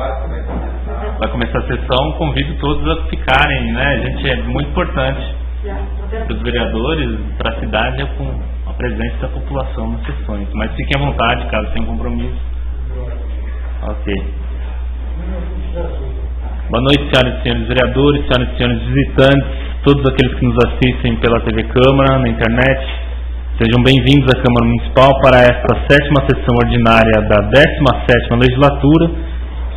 Vai começar a sessão, convido todos a ficarem, né? Gente, é muito importante para os vereadores, para a cidade, com a presença da população nas sessões. Mas fiquem à vontade, caso tenham compromisso. Ok. Boa noite, senhoras e senhores vereadores, senhoras e senhores visitantes, todos aqueles que nos assistem pela TV Câmara, na internet. Sejam bem-vindos à Câmara Municipal para esta 7ª sessão ordinária da 17ª legislatura.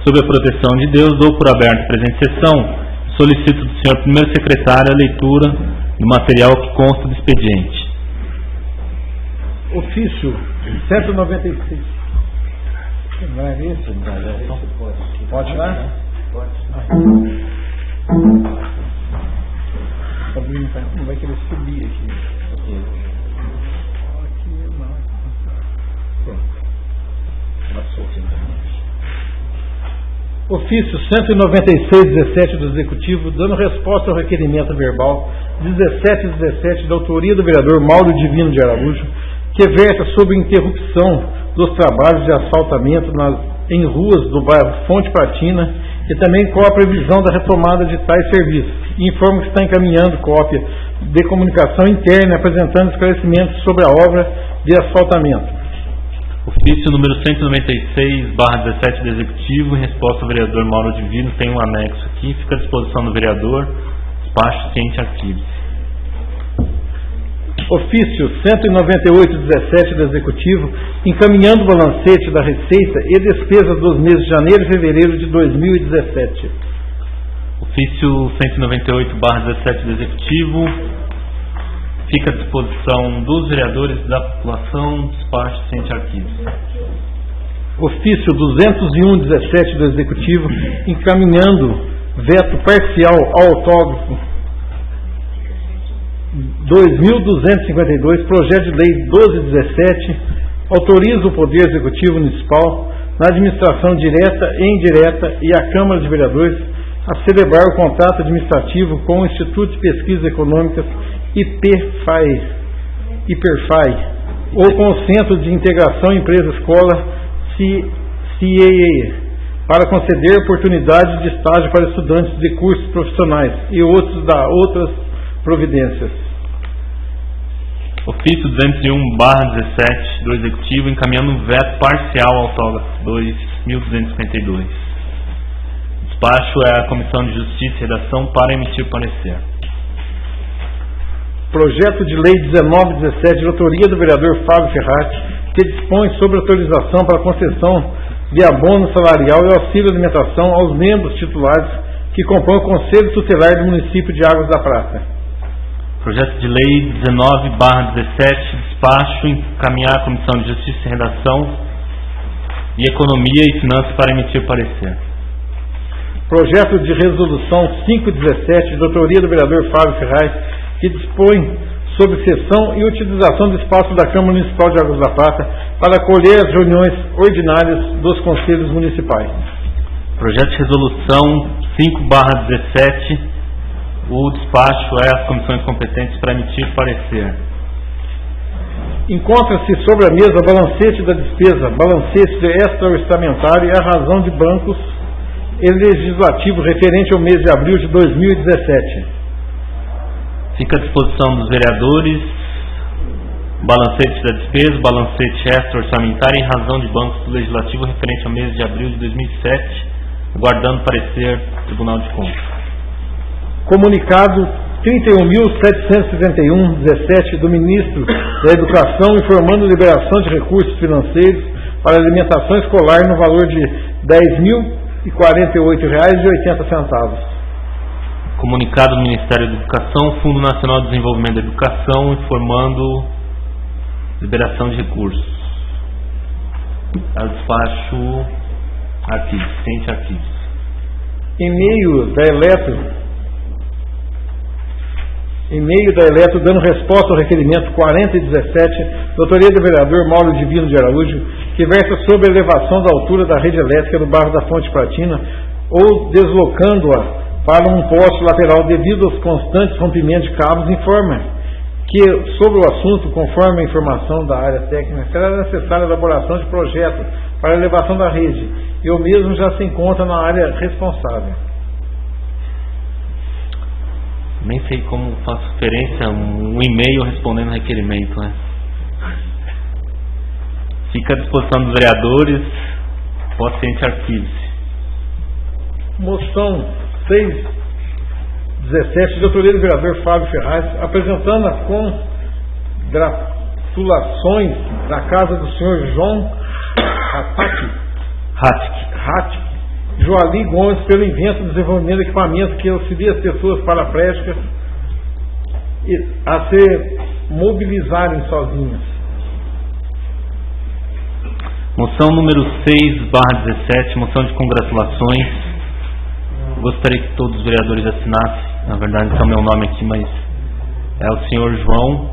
Sob a proteção de Deus, dou por aberta a presente sessão. Solicito do senhor primeiro secretário a leitura do material que consta do expediente. Ofício 196. Não é isso? Pode lá? Pode. Não vai querer subir aqui. Ofício 196/17 do Executivo, dando resposta ao requerimento verbal 17/17 da autoria do vereador Mauro Divino de Araújo, que versa sobre interrupção dos trabalhos de asfaltamento em ruas do bairro Fonte Pratina e também com a previsão da retomada de tais serviços. Informo que está encaminhando cópia de comunicação interna apresentando esclarecimentos sobre a obra de asfaltamento. Ofício número 196/17 do Executivo, em resposta ao vereador Mauro Divino, tem um anexo aqui, fica à disposição do vereador, despacho ciente arquivos. Ofício 198/17 do Executivo, encaminhando o balancete da receita e despesa dos meses de janeiro e fevereiro de 2017. Ofício 198/17 do Executivo, fica à disposição dos vereadores da população, despacho ciente arquivos. Ofício 201/17 do Executivo, encaminhando veto parcial ao autógrafo 2252, projeto de lei 1217, autoriza o Poder Executivo Municipal, na administração direta e indireta e a Câmara de Vereadores a celebrar o contrato administrativo com o Instituto de Pesquisas Econômicas IPERFAI, ou com o Centro de Integração Empresa-Escola CIEE, para conceder oportunidades de estágio para estudantes de cursos profissionais e outras providências. Ofício 201/17 do Executivo, encaminhando um veto parcial ao autógrafo 2252. Despacho é a Comissão de Justiça e Redação para emitir parecer. Projeto de Lei 1917, de autoria do vereador Fábio Ferrati, que dispõe sobre autorização para concessão de abono salarial e auxílio alimentação aos membros titulares que compõem o Conselho Tutelar do município de Águas da Prata. Projeto de Lei 19/17, despacho, encaminhar a Comissão de Justiça e Redação e Economia e Finanças para emitir parecer. Projeto de Resolução 5/17, de autoria do vereador Fábio Ferrati, que dispõe sobre cessão e utilização do espaço da Câmara Municipal de Águas da Prata para acolher as reuniões ordinárias dos conselhos municipais. Projeto de Resolução 5/17, o despacho é as comissões competentes para emitir parecer. Encontra-se sobre a mesa balancete da despesa, balancete extra-orçamentário e a razão de bancos e legislativo referente ao mês de abril de 2017. Fica à disposição dos vereadores balancete da despesa, balancete extra-orçamentário em razão de bancos do Legislativo referente ao mês de abril de 2007, aguardando parecer do Tribunal de Contas. Comunicado 31.761/17 do Ministro da Educação, informando liberação de recursos financeiros para alimentação escolar no valor de R$ 10.048,80. Comunicado do Ministério da Educação, Fundo Nacional de Desenvolvimento da Educação, informando liberação de recursos. Despacho arquivos, ciente arquivos. E-mail da Eletro dando resposta ao requerimento 40/17, da autoria do vereador Mauro Divino de Araújo, que versa sobre a elevação da altura da rede elétrica do bairro da Fonte Pratina ou deslocando-a para um poste lateral devido aos constantes rompimentos de cabos, informa que sobre o assunto, conforme a informação da área técnica, será necessária a elaboração de projeto para a elevação da rede, e o mesmo já se encontra na área responsável. Nem sei como faço referência um e-mail respondendo requerimento, né? Fica à disposição dos vereadores, paciente arquive-se. Moção 617, de autoria do vereador Fábio Ferraz, apresentando as congratulações da casa do senhor João Ratic, Joali Gomes, pelo invento e desenvolvimento de equipamentos que auxilia as pessoas paraplégicas a se mobilizarem sozinhas. Moção número 6/17, moção de congratulações. Gostaria que todos os vereadores assinassem. Na verdade, está o meu nome aqui, mas é o senhor João,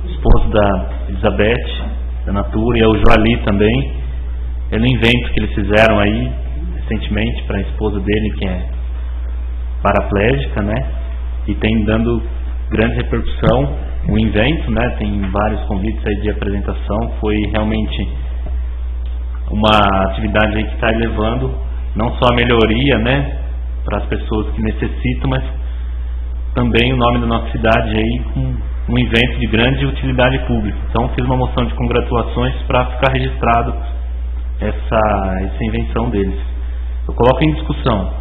esposo da Elizabeth, da Natura, e é o Joali também, pelo invento que eles fizeram aí recentemente para a esposa dele, que é paraplégica, né? E tem dando grande repercussão o invento, né? Tem vários convites aí de apresentação. Foi realmente uma atividade aí que está elevando não só a melhoria, né, para as pessoas que necessitam, mas também o nome da nossa cidade aí com um evento de grande utilidade pública. Então fiz uma moção de congratulações para ficar registrado essa invenção deles. Eu coloco em discussão.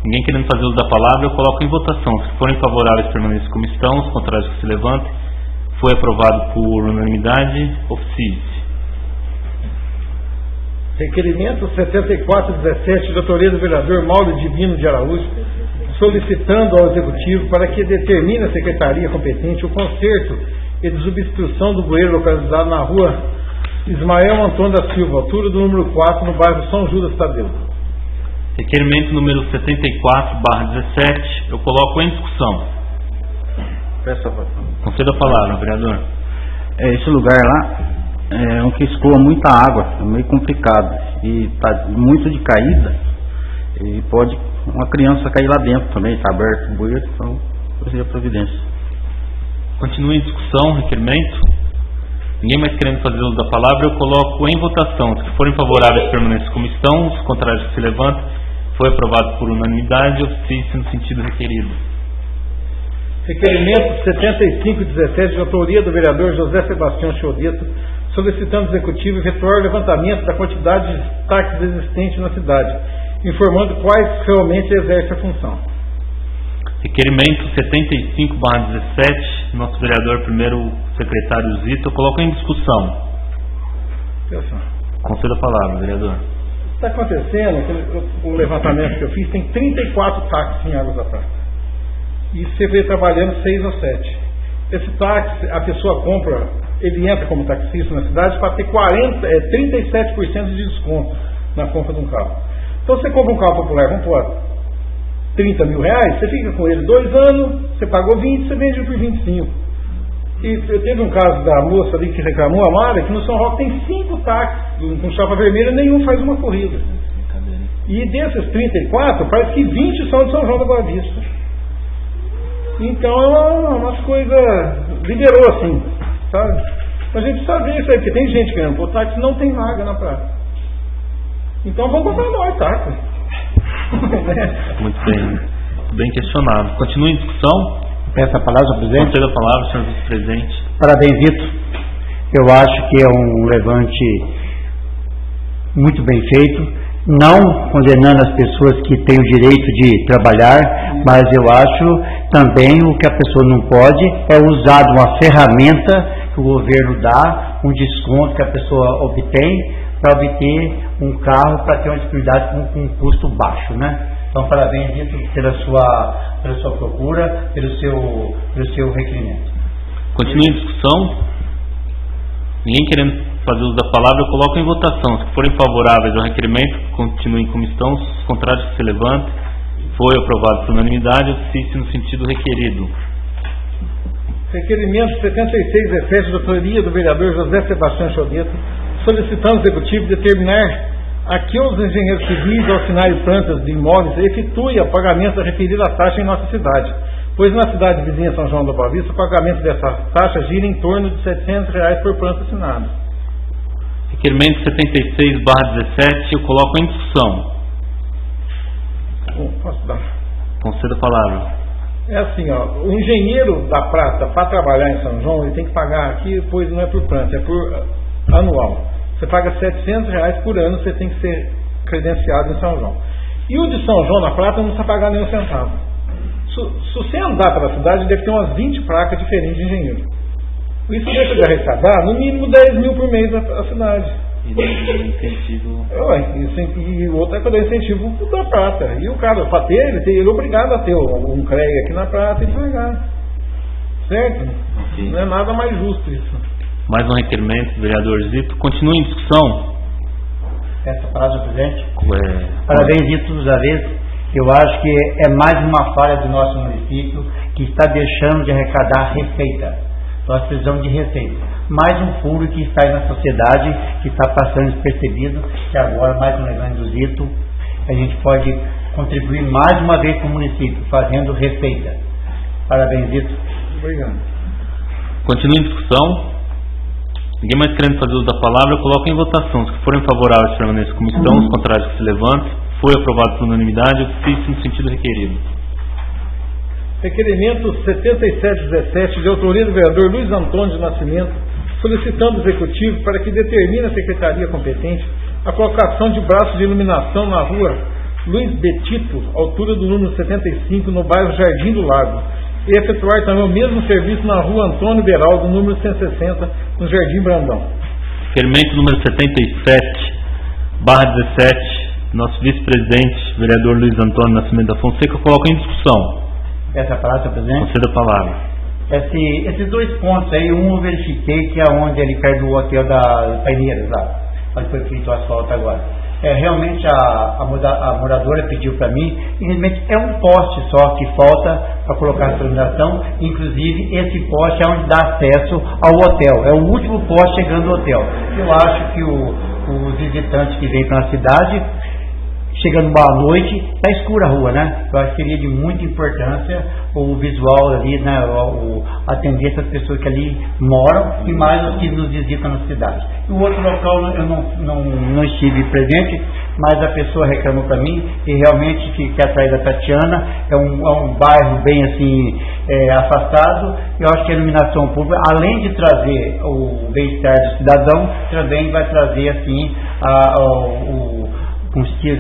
Ninguém querendo fazer uso da palavra, eu coloco em votação. Se forem favoráveis, permaneçam como estão. Os contrários, que se levantem. Foi aprovado por unanimidade. Oficie-se. Requerimento 7417, de autoria do vereador Mauro Divino de Araújo, solicitando ao Executivo para que determine a Secretaria competente o conserto e desobstrução do bueiro localizado na rua Ismael Antônio da Silva, altura do número 4, no bairro São Judas Tadeu. Requerimento número 74/17, eu coloco em discussão. Peço a votação. Conceda a palavra, vereador. Esse lugar lá é um que escoa muita água, é meio complicado e está muito de caída e pode uma criança cair lá dentro também, está aberto o bueiro, então seria providência. Continue em discussão, requerimento. Ninguém mais querendo fazer uso da palavra, eu coloco em votação. Se forem favoráveis, permaneçam como estão. Os contrários, que se levantem. Foi aprovado por unanimidade. Oficie-se no sentido requerido. Requerimento 7517, de autoria do vereador José Sebastião Chiodeto, solicitando ao Executivo efetuar o levantamento da quantidade de táxis existentes na cidade, informando quais realmente exercem a função. Requerimento 75/17, nosso vereador, primeiro secretário Zito, eu coloco em discussão. Conceda a palavra, vereador. Está acontecendo, o levantamento que eu fiz, tem 34 táxis em Águas da Prata. E você vê trabalhando 6 ou 7. Esse táxi, a pessoa compra, ele entra como taxista na cidade para ter 37% de desconto na compra de um carro. Então você compra um carro popular, vamos pôr 30 mil reais, você fica com ele 2 anos, você pagou 20, você vende por 25. E eu teve um caso da moça ali que reclamou, a Mara, que no São Roque tem 5 táxis com chapa vermelha, nenhum faz uma corrida. E desses 34, parece que 20 são de São João da Boa Vista. Então é umas coisas, liberou assim, sabe? A gente precisa ver isso aí, porque tem gente querendo pôr táxi, não tem vaga na praça. Então vamos comprar nós táxi. Muito bem questionado. Continue em discussão. Peço a palavra, senhor presidente. Conceda a palavra, senhor vice-presidente. Parabéns, Vitor. Eu acho que é um levante muito bem feito, não condenando as pessoas que têm o direito de trabalhar, mas eu acho também o que a pessoa não pode é usar uma ferramenta que o governo dá, um desconto que a pessoa obtém para obter um carro para ter uma disponibilidade com um custo baixo, né? Então, parabéns, Vitor, pela sua procura, pelo seu requerimento. Continue em discussão. Ninguém querendo fazer uso da palavra, eu coloco em votação. Se forem favoráveis ao requerimento, continuem como estão. Os contrários, que se levantem. Foi aprovado por unanimidade. Oficie-se no sentido requerido. Requerimento 7617, de autoria do vereador José Sebastião Chiodeto, solicitando ao Executivo determinar a que os engenheiros civis, ao assinarem plantas de imóveis, efetuem o pagamento da referida taxa em nossa cidade, pois na cidade vizinha São João da Boa Vista o pagamento dessa taxa gira em torno de R$700 por planta assinado. Requerimento 76/17, eu coloco em discussão. Posso dar? Conceda a palavra. É assim, ó, o engenheiro da prata, para trabalhar em São João, ele tem que pagar aqui, pois não é por planta, é por anual. Você paga R$700 por ano, você tem que ser credenciado em São João. E o de São João na Prata não precisa pagar nenhum centavo. Se você andar pela cidade, deve ter umas 20 placas diferentes de engenheiro. Isso deixa de arrecadar no mínimo 10 mil por mês a cidade. Incentivo. E outra coisa é o incentivo da Prata. E o cara, para ter, ele é obrigado a ter um CREA aqui na Prata e pagar. Certo? Okay. Não é nada mais justo isso. Mais um requerimento, vereador Zito. Continue em discussão. Essa frase, presidente. Parabéns, Zito Zaves. Eu acho que é mais uma falha do nosso município que está deixando de arrecadar receita. Nós precisamos de receita. Mais um furo que está aí na sociedade, que está passando despercebido, que agora, mais um levante do Zito, a gente pode contribuir mais uma vez com o município, fazendo receita. Parabéns, Zito. Obrigado. Continue em discussão. Ninguém mais querendo fazer uso da palavra, eu coloco em votação. Se forem favoráveis, permaneçam como estão, os contrários que se levantem. Foi aprovado por unanimidade, ofício no sentido requerido. Requerimento 7717, de autoria do vereador Luiz Antônio de Nascimento, solicitando ao Executivo para que determine a Secretaria competente a colocação de braços de iluminação na rua Luiz Betito, altura do número 75, no bairro Jardim do Lago, e efetuar também o mesmo serviço na rua Antônio Beraldo, número 160, no Jardim Brandão. Requerimento número 77/17, nosso vice-presidente, vereador Luiz Antônio Nascimento da Fonseca, coloca em discussão. Essa palavra, presidente. Conceda a palavra. Esses dois pontos aí, um eu verifiquei que é onde ele perto do hotel da Paineiras, lá, onde foi feito o asfalto agora. Realmente a moradora pediu para mim, e realmente é um poste só que falta para colocar a iluminação. Inclusive esse poste é onde dá acesso ao hotel, é o último poste chegando ao hotel. Eu acho que os visitantes que vêm para a cidade, chegando à noite, está escura a rua, né? Eu acho que seria de muita importância o visual ali, né? Atender essas pessoas que ali moram e mais os que nos visitam na cidade. E o outro local eu não estive presente, mas a pessoa reclamou para mim e realmente que atrás da Tatiana é um bairro bem assim afastado. Eu acho que a iluminação pública, além de trazer o bem-estar do cidadão, também vai trazer assim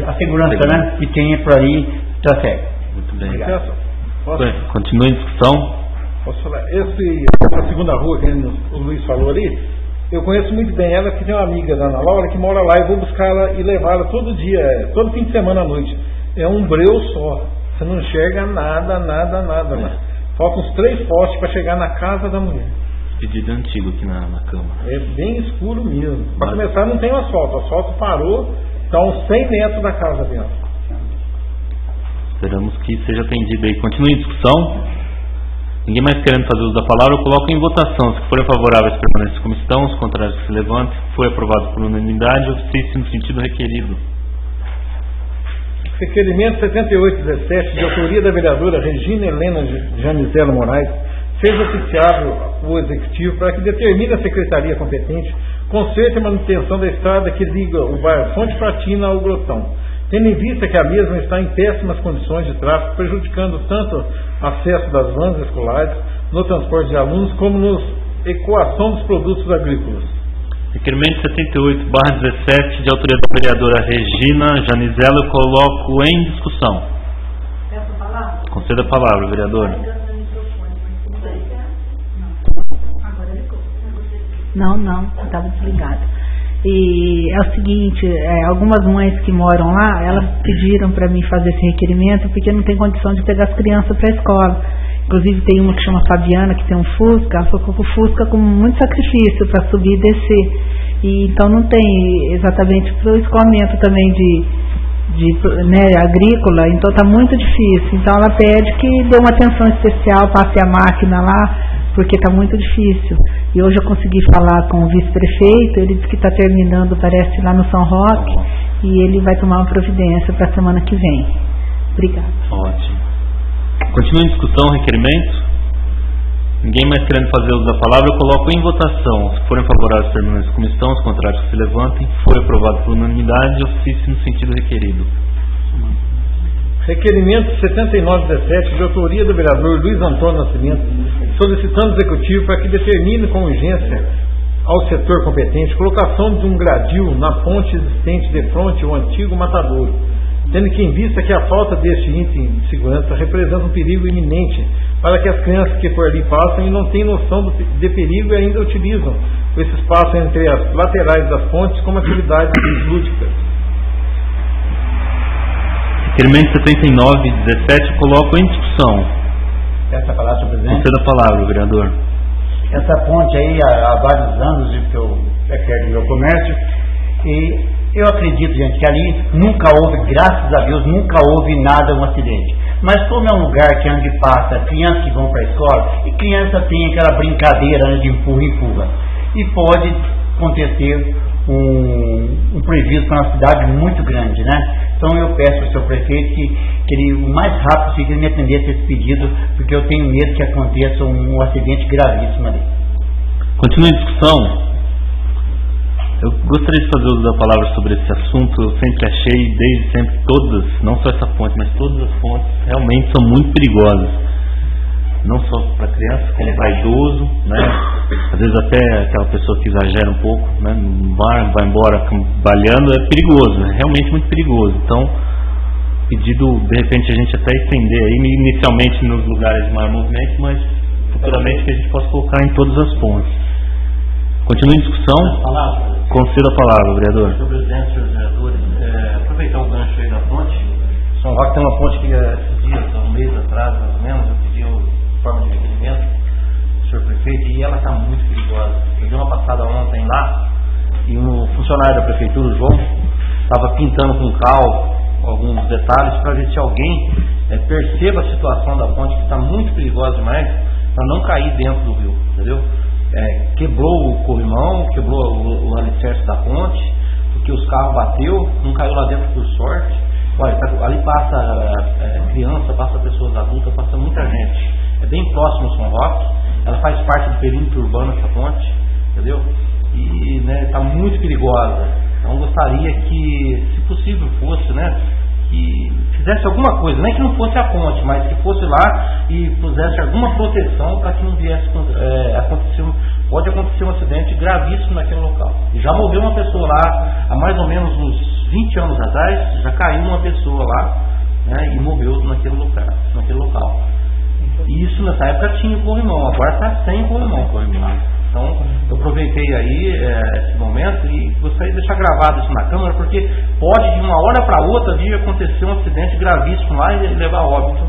a segurança, né, que tem por aí trafega. Muito bem. Posso? Continue em discussão. Posso falar? A segunda rua que o Luiz falou ali, eu conheço muito bem ela, que tem uma amiga da Ana Laura que mora lá, e vou buscar ela e levar ela todo dia, todo fim de semana à noite. É um breu só. Você não enxerga nada lá. Faltam uns 3 postes para chegar na casa da mulher. Pedido antigo aqui na Câmara. É bem escuro mesmo. Para começar, não tem o asfalto parou. Então, 100 metros da casa dela. Esperamos que seja atendido aí. Continue em discussão. Ninguém mais querendo fazer uso da palavra, eu coloco em votação. Se forem favoráveis, permaneçam como estão. Os contrários que se levantem. Foi aprovado por unanimidade, ofício no sentido requerido. Requerimento 7817, de autoria da vereadora Regina Helena Janizela Moraes, fez oficiável o Executivo para que determine a Secretaria competente conserto e manutenção da estrada que liga o bairro Fonte Pratina ao Grotão, tendo em vista que a mesma está em péssimas condições de tráfego, prejudicando tanto o acesso das vans escolares, no transporte de alunos, como na ecoação dos produtos agrícolas. Requerimento 78/17, de autoria da vereadora Regina Janizela, eu coloco em discussão. Peço a palavra? Conceda a palavra, vereadora. Não, estava desligado. E é o seguinte, algumas mães que moram lá, elas pediram para mim fazer esse requerimento porque não tem condição de pegar as crianças para a escola. Inclusive tem uma que chama Fabiana, que tem um Fusca, ela ficou com o Fusca com muito sacrifício para subir e descer. E então não tem exatamente para o escoamento também agrícola, então está muito difícil. Então ela pede que dê uma atenção especial, passe a máquina lá, porque está muito difícil. E hoje eu consegui falar com o vice-prefeito, ele disse que está terminando, parece, lá no São Roque, e ele vai tomar uma providência para a semana que vem. Obrigada. Ótimo. Continua em discussão o requerimento. Ninguém mais querendo fazer uso da palavra, eu coloco em votação. Se forem favoráveis, permaneçam como estão. Os contrários que se levantem. Foi aprovado por unanimidade. Ofício no sentido requerido. Requerimento 7917, de autoria do vereador Luiz Antônio Nascimento, solicitando ao Executivo para que determine com urgência ao setor competente colocação de um gradil na ponte existente de frente ao antigo matadouro, tendo que em vista que a falta deste item de segurança representa um perigo iminente para que as crianças que por ali passam e não têm noção de perigo e ainda utilizam esse espaço entre as laterais das pontes como atividades lúdicas. Requerimento 7917, coloco em discussão. Essa palavra, senhor presidente. Conceda a palavra, vereador. Essa ponte aí, há vários anos que eu perto do meu comércio, e eu acredito, gente, que ali nunca houve, graças a Deus, nunca houve nada, um acidente. Mas como é um lugar que onde passa crianças que vão para a escola, e criança tem aquela brincadeira de empurra, e pode acontecer um prejuízo para uma cidade muito grande, né? Então eu peço ao senhor prefeito que ele o mais rápido possível me atendesse esse pedido, porque eu tenho medo que aconteça um acidente gravíssimo ali. Continua em discussão. Eu gostaria de fazer uso da palavra sobre esse assunto. Eu sempre achei, desde sempre, todas, não só essa ponte, mas todas as pontes realmente são muito perigosas. Não só para criança, como para idoso, né? Às vezes até aquela pessoa que exagera um pouco, né? Vai embora cambaleando, é perigoso, é realmente muito perigoso. Então, pedido, de repente, a gente até estender aí, inicialmente nos lugares de maior movimento, mas futuramente que a gente possa colocar em todas as pontes. Continua em discussão. Conceda a palavra, vereador. Senhor presidente, senhores vereadores, aproveitar o gancho aí da ponte. São Roque tem uma ponte que esses dias, há um mês atrás, mais ou menos, eu pedi forma de requerimento, senhor prefeito, e ela está muito perigosa. Eu dei uma passada ontem lá e um funcionário da prefeitura, o João, estava pintando com cal alguns detalhes para ver se alguém perceba a situação da ponte, que está muito perigosa demais, para não cair dentro do rio, entendeu? Quebrou o corrimão, quebrou o alicerce da ponte, porque os carros bateu, não caiu lá dentro por sorte. Olha, ali passa criança, passa pessoas adultas, passa muita gente. É bem próximo ao São Roque, ela faz parte do perímetro urbano, essa ponte, entendeu? E está muito perigosa. Então gostaria que, se possível fosse, que fizesse alguma coisa, nem que não fosse a ponte, mas que fosse lá e pusesse alguma proteção para que não viesse pode acontecer um acidente gravíssimo naquele local. E já morreu uma pessoa lá, há mais ou menos uns 20 anos atrás, já caiu uma pessoa lá, e morreu naquele local. E isso nessa época tinha corrimão, agora está sem corrimão. Então eu aproveitei aí esse momento e gostaria de deixar gravado isso na Câmara, porque pode de uma hora para outra vir acontecer um acidente gravíssimo lá e levar a óbito.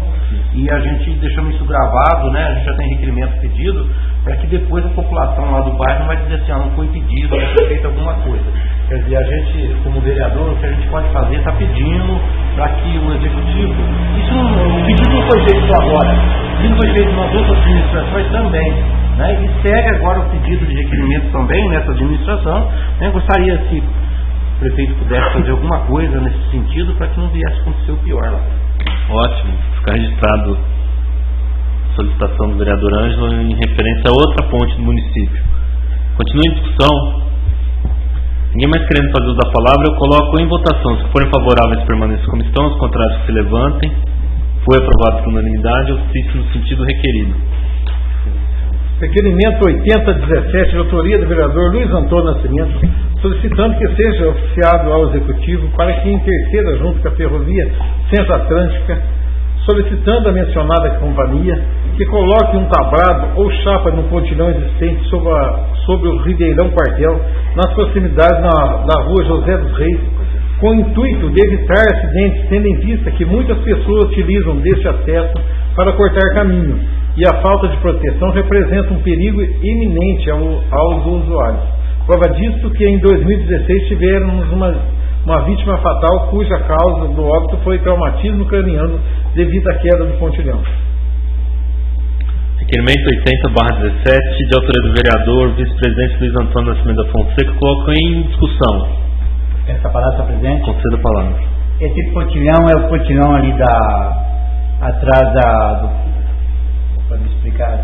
E a gente deixamos isso gravado, a gente já tem requerimento pedido, para que depois a população lá do bairro não vai dizer assim, não foi pedido, não foi feito alguma coisa. Quer dizer, a gente, como vereador, o que a gente pode fazer está pedindo para que o Executivo... o pedido não foi feito só agora, o pedido foi feito nas outras administrações também, e segue agora o pedido de requerimento também nessa administração. Gostaria que o prefeito pudesse fazer alguma coisa nesse sentido para que não viesse acontecer o pior lá. Ótimo, ficar registrado a solicitação do vereador Ângelo em referência a outra ponte do município. Continua em discussão. Ninguém mais querendo fazer uso da palavra, eu coloco em votação. Se forem favoráveis, permaneçam como estão, os contrários que se levantem. Foi aprovado por unanimidade, ofício no sentido requerido. Requerimento 8017, de autoria do vereador Luiz Antônio Nascimento, solicitando que seja oficiado ao Executivo para que interceda junto com a Ferrovia Centro-Atlântica, solicitando a mencionada companhia que coloque um tablado ou chapa no pontilhão existente sobre o Ribeirão Quartel, nas proximidades da rua José dos Reis, com o intuito de evitar acidentes, tendo em vista que muitas pessoas utilizam deste acesso para cortar caminho, e a falta de proteção representa um perigo iminente aos usuários. Prova disso que em 2016 tivemos uma vítima fatal cuja causa do óbito foi traumatismo craniano devido à queda do pontilhão. Requerimento 80/17, de autoria do vereador vice-presidente Luiz Antônio Nascimento da Fonseca, coloco em discussão. Essa palavra, senhor presidente. Conceda a palavra. Esse pontilhão é o pontilhão ali atrás para me explicar,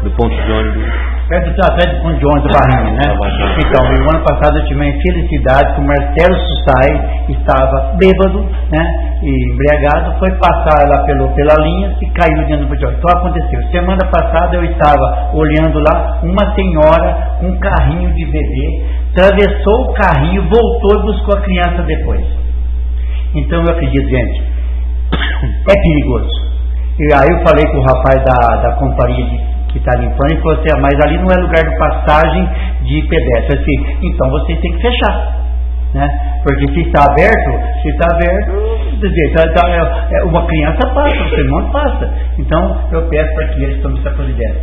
do ponto de ônibus. Atrás do ponto de ônibus da Barrinha, né? Então, o ano passado eu tive uma infelicidade que o Marcelo Sussai estava bêbado, né? E embriagado, foi passar lá pela linha e caiu dentro do ponto de ônibus. Então aconteceu. Semana passada eu estava olhando lá, uma senhora com um carrinho de bebê, atravessou o carrinho, voltou e buscou a criança depois. Então eu acredito, gente, é perigoso. E aí eu falei com o rapaz da companhia que está limpando e falou assim, mas ali não é lugar de passagem de pedestre. Assim, então vocês têm que fechar, né? Porque se está aberto, uma criança passa, você não passa. Então eu peço para que eles tomem essa providência.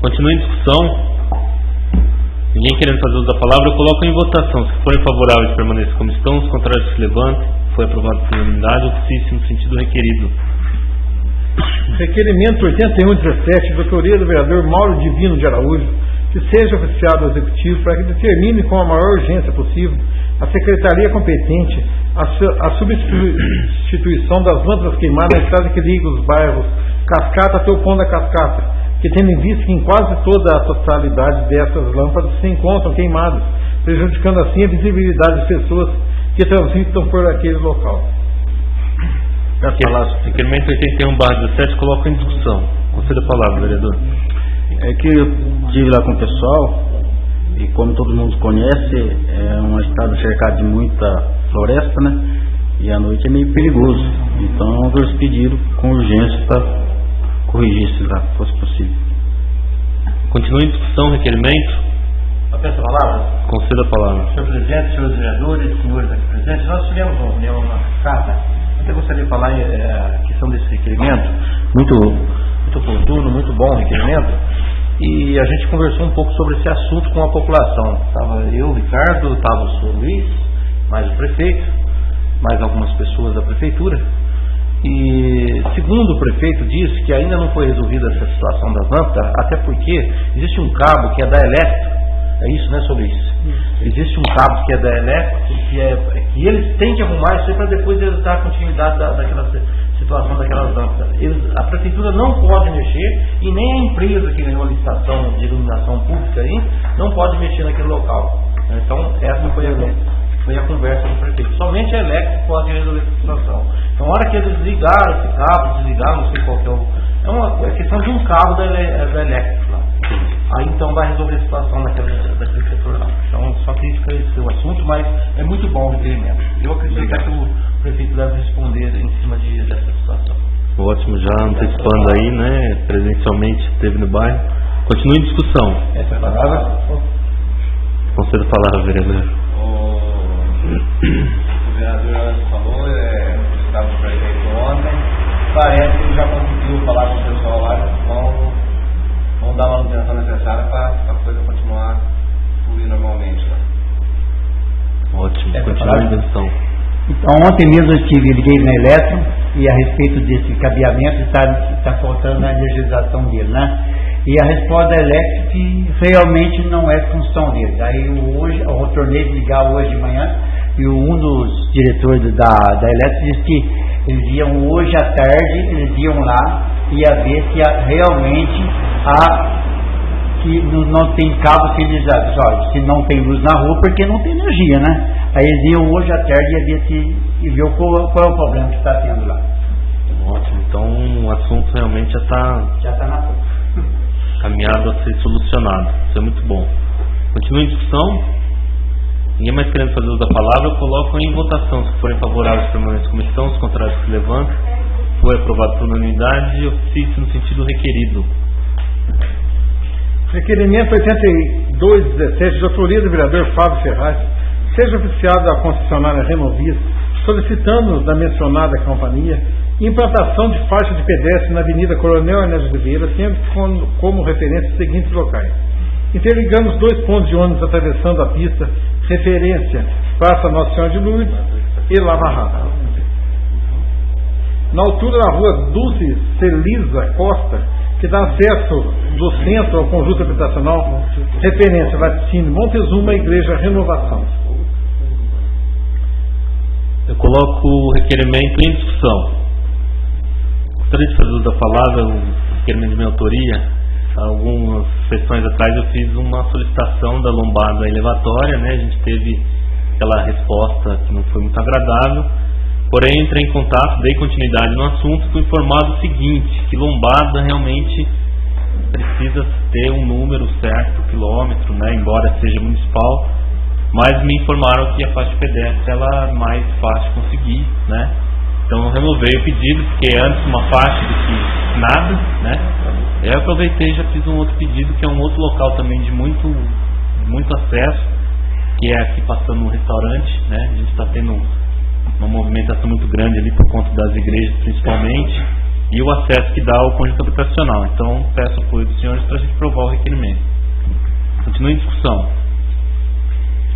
Continua em discussão. Ninguém querendo fazer uso da palavra, eu coloco em votação. Se forem favoráveis, permaneçam como estão. Os contrários se levantem. Foi aprovado por unanimidade, ofício no sentido requerido. Requerimento 8117, de autoria do vereador Mauro Divino de Araújo, que seja oficiado ao Executivo para que determine com a maior urgência possível a Secretaria competente a substituição das lâmpadas queimadas na estrada que liga os bairros Cascata até o Pão da Cascata, que tendo em vista que em quase toda a totalidade dessas lâmpadas se encontram queimadas, prejudicando assim a visibilidade de pessoas que transitam por aquele local. Requerimento 81/17, coloca em discussão. Conceda a palavra, vereador. É que eu estive lá com o pessoal e, como todo mundo conhece, é uma estrada cercada de muita floresta, né? E à noite é meio perigoso. Então eles pediram com urgência para corrigir se lá fosse possível. Continua em discussão o requerimento. Peço a palavra. Conceda a palavra. Senhor presidente, senhores vereadores, senhores aqui presentes, nós tivemos uma reunião na casa. Até gostaria de falar a questão desse requerimento, muito oportuno, muito bom requerimento, e a gente conversou um pouco sobre esse assunto com a população. Estava eu, Ricardo, estava o senhor Luiz, mais o prefeito, mais algumas pessoas da prefeitura, e segundo o prefeito disse que ainda não foi resolvida essa situação das lâmpadas, até porque existe um cabo que é da Elétrica. É isso, né, sobre isso? Existe um cabo que é da Elétrica, que eles têm que arrumar isso aí para depois eles dar continuidade daquela situação daquelas lâmpadas. A prefeitura não pode mexer e nem a empresa que ganhou a licitação de iluminação pública aí não pode mexer naquele local. Então essa foi a conversa do prefeito. Somente a Elétrica pode resolver essa situação. Então, na hora que eles ligaram esse cabo, desligaram, não sei qual que é uma questão de um cabo da Elétrica lá. Aí então vai resolver a situação daquele setor lá. Então só queria esclarecer o assunto, mas é muito bom o requerimento. Eu acredito que o prefeito deve responder em cima dessa situação. Ótimo, já antecipando aí, né? Presencialmente esteve no bairro. Continue em discussão. Essa é a palavra. Conceda a palavra, vereador. O vereador falou, estava no prefeito ontem. Parece que ele já conseguiu falar com o pessoal lá, vão dar a manutenção necessária para a coisa continuar fluir normalmente. Ótimo, continua em discussão. Então, ontem mesmo eu liguei na Eletro e a respeito desse cabeamento está faltando a energização dele, né? E a resposta da Eletro que realmente não é função dele. Aí hoje, eu retornei de ligar hoje de manhã e um dos diretores da Eletro disse que eles iam hoje à tarde, eles iam lá e ia ver se realmente que não tem cabo sinalizado. Se não tem luz na rua, porque não tem energia, né? Aí eles iam hoje à tarde e ver qual é o problema que está tendo lá. Ótimo, então o assunto realmente já está na frente, caminhado a ser solucionado. Isso é muito bom. Continua em discussão. Ninguém mais querendo fazer uso da palavra, eu coloco em votação. Se forem favoráveis, permaneçam como estão. Os contrários se levantem. Foi aprovado por unanimidade e ofício no sentido requerido. Requerimento 8217, de autoria do vereador Fábio Ferraz, seja oficiado à concessionária Renovias, solicitando da mencionada companhia implantação de faixa de pedestre na Avenida Coronel Ernesto de Vieira, tendo como referência os seguintes locais: interligando os dois pontos de ônibus atravessando a pista, referência Praça Nossa Senhora de Lourdes e Lava Rápido. Na altura da rua Dulce Celisa Costa, que dá acesso do centro ao conjunto habitacional, referência Vaticínio Montezuma, Igreja Renovação. Eu coloco o requerimento em discussão. Gostaria de fazer uso da palavra, o requerimento de minha autoria. Algumas sessões atrás eu fiz uma solicitação da lombada elevatória, né? A gente teve aquela resposta que não foi muito agradável, porém entrei em contato, dei continuidade no assunto, fui informado o seguinte, que lombada realmente precisa ter um número certo, quilômetro, né? Embora seja municipal, mas me informaram que a faixa pedestre ela é mais fácil de conseguir, né? Então eu renovei o pedido, porque antes uma faixa do que nada, né? Eu aproveitei e já fiz um outro pedido, que é um outro local também de muito acesso, que é aqui passando no restaurante, né? A gente está tendo uma movimentação muito grande ali por conta das igrejas principalmente, e o acesso que dá ao cônjuge habitacional. Então peço apoio dos senhores para a gente provar o requerimento. Continua em discussão.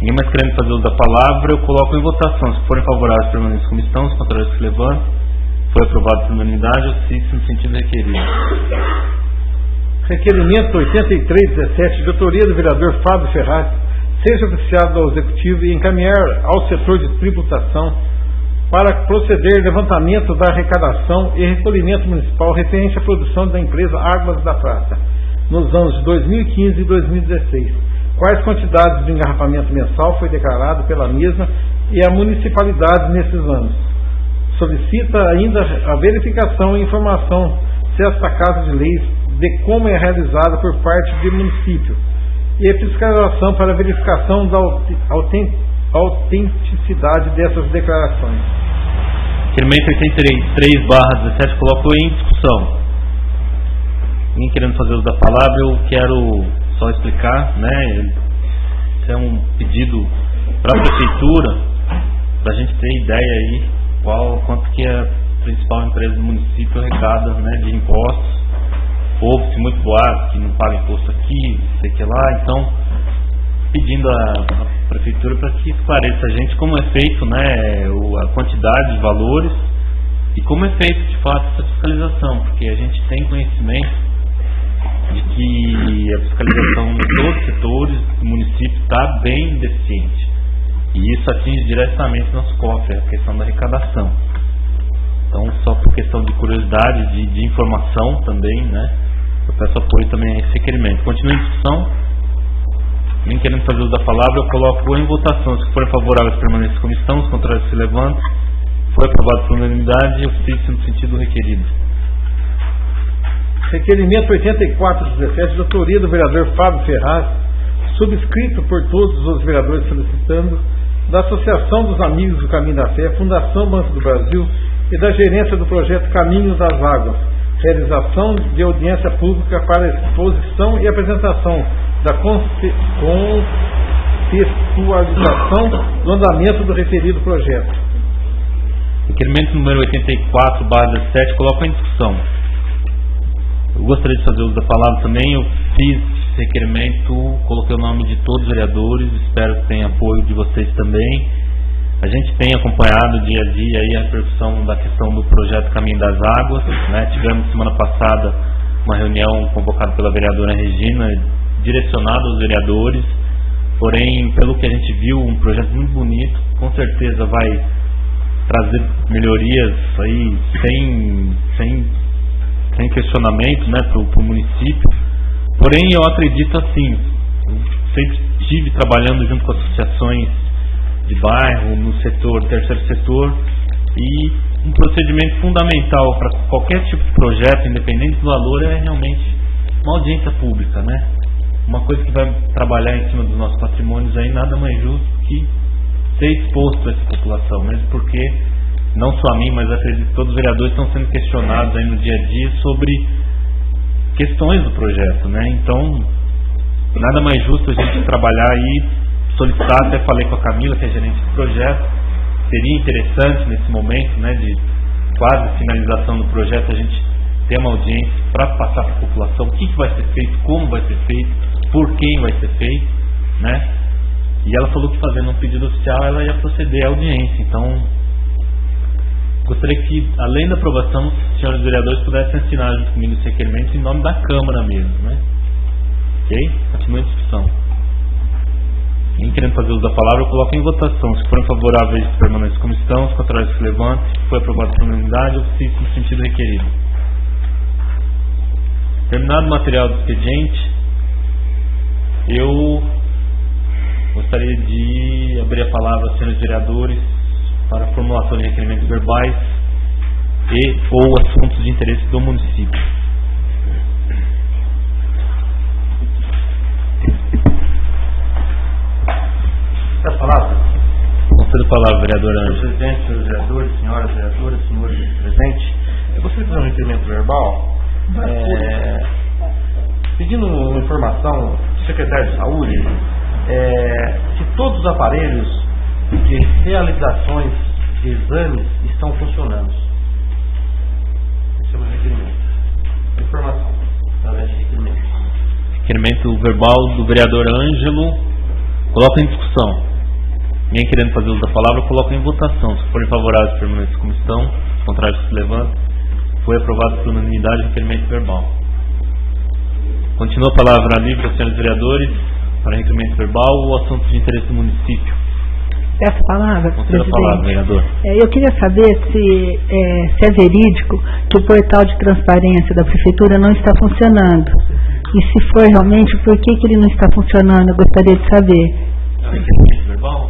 Ninguém mais querendo fazer uso da palavra, eu coloco em votação. Se forem favoráveis, permaneçam como estão. Os contrários que se levantam. Foi aprovado por unanimidade, eu cito no sentido requerido. Requerimento 8317, de autoria do vereador Fábio Ferraz, seja oficiado ao Executivo e encaminhar ao setor de tributação para proceder levantamento da arrecadação e recolhimento municipal referente à produção da empresa Águas da Prata, nos anos de 2015 e 2016. Quais quantidades de engarrafamento mensal foi declarado pela mesma e a municipalidade nesses anos. Solicita ainda a verificação e informação se esta Casa de Leis de como é realizada por parte do município e a fiscalização para a verificação da autenticidade dessas declarações. Requerimento 83/17 colocou em discussão. Ninguém querendo fazer uso da palavra, eu quero só explicar, né? Isso é um pedido para a prefeitura, para a gente ter ideia aí quanto que a principal empresa do município arrecada, né, de impostos. Houve-se muito boato que não paga imposto aqui, sei que lá, então pedindo a prefeitura para que esclareça a gente como é feito, né, a quantidade de valores e como é feito de fato essa fiscalização, porque a gente tem conhecimento de que a fiscalização em todos os setores do município está bem deficiente e isso atinge diretamente nosso cofre, a questão da arrecadação. Então, só por questão de curiosidade, de informação também, né, eu peço apoio também a esse requerimento. Continua em discussão. Nem querendo fazer uso da palavra, eu coloco em votação. Se forem favoráveis, permaneçam como estão. Os contrários se levantam. Foi aprovado por unanimidade e eu fico no sentido requerido. Requerimento 84/17, de autoria do vereador Fábio Ferraz, subscrito por todos os vereadores solicitando, da Associação dos Amigos do Caminho da Fé, Fundação Banco do Brasil e da gerência do projeto Caminho das Águas, realização de audiência pública para exposição e apresentação da contextualização do andamento do referido projeto. Requerimento número 84/17 coloca em discussão. Eu gostaria de fazer uso da palavra também. Eu fiz esse requerimento, coloquei o nome de todos os vereadores, espero que tenha apoio de vocês também. A gente tem acompanhado dia a dia aí a repercussão da questão do projeto Caminho das Águas, né? Tivemos semana passada uma reunião convocada pela vereadora Regina, direcionada aos vereadores, porém, pelo que a gente viu, um projeto muito bonito, com certeza vai trazer melhorias aí sem questionamento, né, para o município. Porém, eu acredito assim, eu sempre estive trabalhando junto com associações de bairro, no setor, terceiro setor, e um procedimento fundamental para qualquer tipo de projeto, independente do valor, é realmente uma audiência pública, né? Uma coisa que vai trabalhar em cima dos nossos patrimônios aí, nada mais justo que ser exposto a essa população, mesmo porque, não só a mim, mas acredito que todos os vereadores estão sendo questionados aí no dia a dia sobre questões do projeto, né? Então, nada mais justo a gente trabalhar aí, solicitar, até falei com a Camila, que é gerente do projeto, seria interessante nesse momento, né, de quase finalização do projeto, a gente ter uma audiência para passar para a população o que vai ser feito, como vai ser feito, por quem vai ser feito, né? E ela falou que fazendo um pedido oficial ela ia proceder à audiência. Então, gostaria que, além da aprovação, os senhores vereadores pudessem assinar junto comigo esse requerimento em nome da Câmara mesmo, né? Ok? Continua a discussão. Ninguém querendo fazer uso da palavra, eu coloco em votação. Se forem favoráveis, permaneçam como estão. Os contrários se levantem. Foi aprovado por unanimidade, eu fiz no sentido requerido. Terminado o material do expediente, eu gostaria de abrir a palavra aos senhores vereadores para a formulação de requerimentos verbais e ou assuntos de interesse do município. As palavras? Concedo a palavra, vereador Ângelo. Senhor presidente, senhores vereadores, senhoras vereadoras, senhores presentes, eu gostaria de fazer um requerimento verbal pedindo uma informação do secretário de saúde se todos os aparelhos de realizações de exames estão funcionando. Esse é o meu requerimento. Informação através de requerimento. Requerimento verbal do vereador Ângelo. Coloca em discussão. Ninguém querendo fazer uso da palavra, coloca em votação. Se forem favoráveis, permaneçam como estão. Se contrários, se levantem. Foi aprovado por unanimidade o requerimento verbal. Continua a palavra livre aos senhores vereadores para requerimento verbal ou assuntos de interesse do município. Peço a palavra, Conceda a palavra, vereador. Eu queria saber se é verídico que o portal de transparência da prefeitura não está funcionando. E se for realmente, por que ele não está funcionando? Eu gostaria de saber.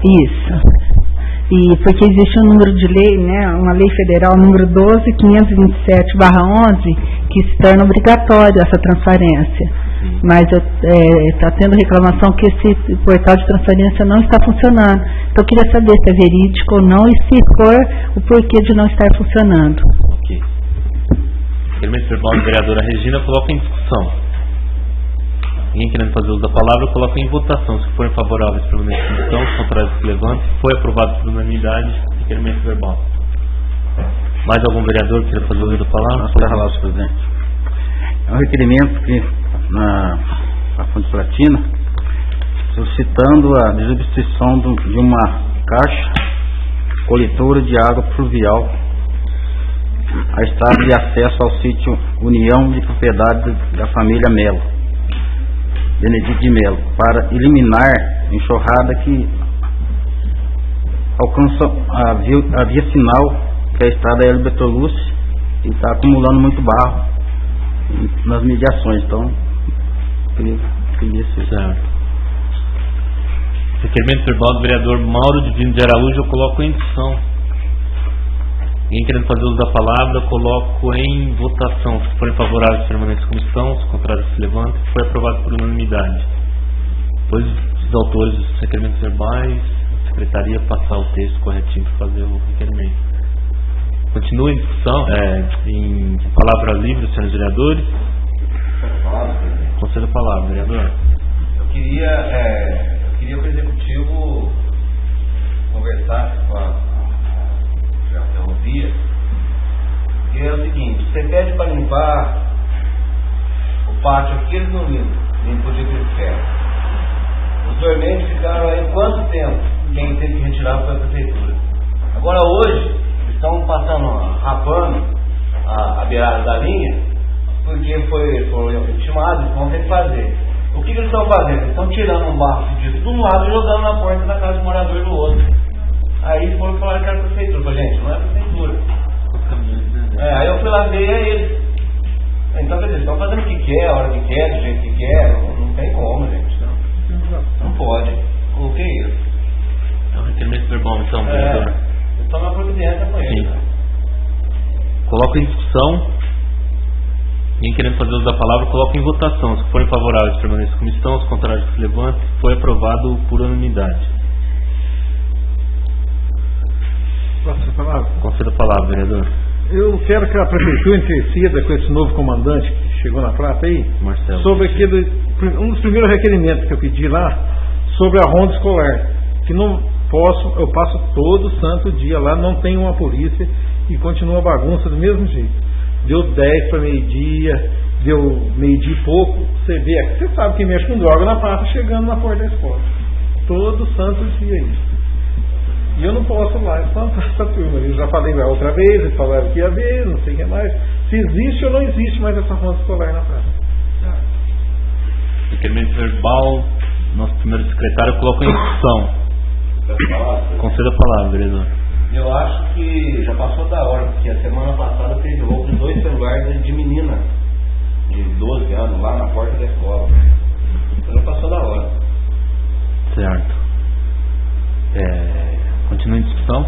Isso. E porque existe um número de lei, né, uma lei federal número 12.527/11, que se torna obrigatório essa transparência. Mas está tendo reclamação que esse portal de transparência não está funcionando. Então eu queria saber se é verídico ou não e se for, o porquê de não estar funcionando. Ok. Requerimento verbal da vereadora Regina, coloca em discussão. Ninguém querendo fazer uso da palavra, coloca em votação. Se forem favoráveis pela comissão, se contrários se levante. Foi aprovado por unanimidade o requerimento verbal. Mais algum vereador queira fazer uso da palavra? Senhor presidente. É um requerimento que na Fonte Platina, solicitando a substituição de uma caixa coletora de água pluvial a estrada de acesso ao sítio União de Propriedade da família Melo, Benedito de Melo, para eliminar a enxurrada que alcança a via final, que é a estrada Hélio Bertolucci, e está acumulando muito barro nas mediações. Então, queria ser certo. Requerimento verbal do vereador Mauro Divino de Araújo, eu coloco em discussão. Ninguém querendo fazer uso da palavra, coloco em votação. Se forem favoráveis, permaneçam como estão. Se contrários, se levantem. Foi aprovado por unanimidade. Depois, os autores dos requerimentos verbais, a secretaria passar o texto corretinho para fazer o requerimento. Continua em discussão, em palavra livre, senhores vereadores. Conceda a palavra, vereador. Eu queria que o executivo conversasse com a ferrovia, que é o seguinte: você pede para limpar o pátio aqui, eles não limpam o dia que eles querem. Os dormentes ficaram aí quanto tempo? Quem teve que retirar foi a prefeitura. Agora hoje estão rapando a beirada da linha, porque foram intimados, vão ter que fazer. O que eles estão fazendo? Eles estão tirando um barro fedido de um lado e jogando na porta da casa do morador do outro. Aí foram falar que era a prefeitura. Eu falei, gente, não é a prefeitura. Aí eu fui lá ver eles. Então, quer dizer, estão fazendo o que quer, a hora que quer, do jeito que quer. Não tem como, gente. Não pode. Coloquei isso. É um requerimento verbal, então, vereador. Então, uma providência com ele. Sim. Coloca em discussão. Ninguém querendo fazer uso da palavra, coloca em votação. Se forem favoráveis, permaneçam como estão. Se contrários, se levantem. Foi aprovado por unanimidade. Conceda a palavra, vereador. Eu quero que a prefeitura interceda com esse novo comandante que chegou na prata aí, Marcelo, sobre um dos primeiros requerimentos que eu pedi lá, sobre a ronda escolar, que não posso, eu passo todo santo dia lá, não tem uma polícia e continua a bagunça do mesmo jeito. Deu 10 para meio-dia, deu meio-dia e pouco, você sabe que mexe com droga na prata chegando na porta da escola. Todo santo dia isso. E eu não posso lá, só essa turma. Eu já falei lá outra vez, eles falaram que ia ver, não sei o que mais. Se existe ou não existe mais essa ronda escolar na praça. Requerimento verbal, nosso primeiro secretário colocou em discussão. Conceda a palavra, vereador. Eu acho que já passou da hora, porque a semana passada teve roubo de 2 celulares de menina de 12 anos lá na porta da escola. Então já passou da hora. Certo. Continua em discussão?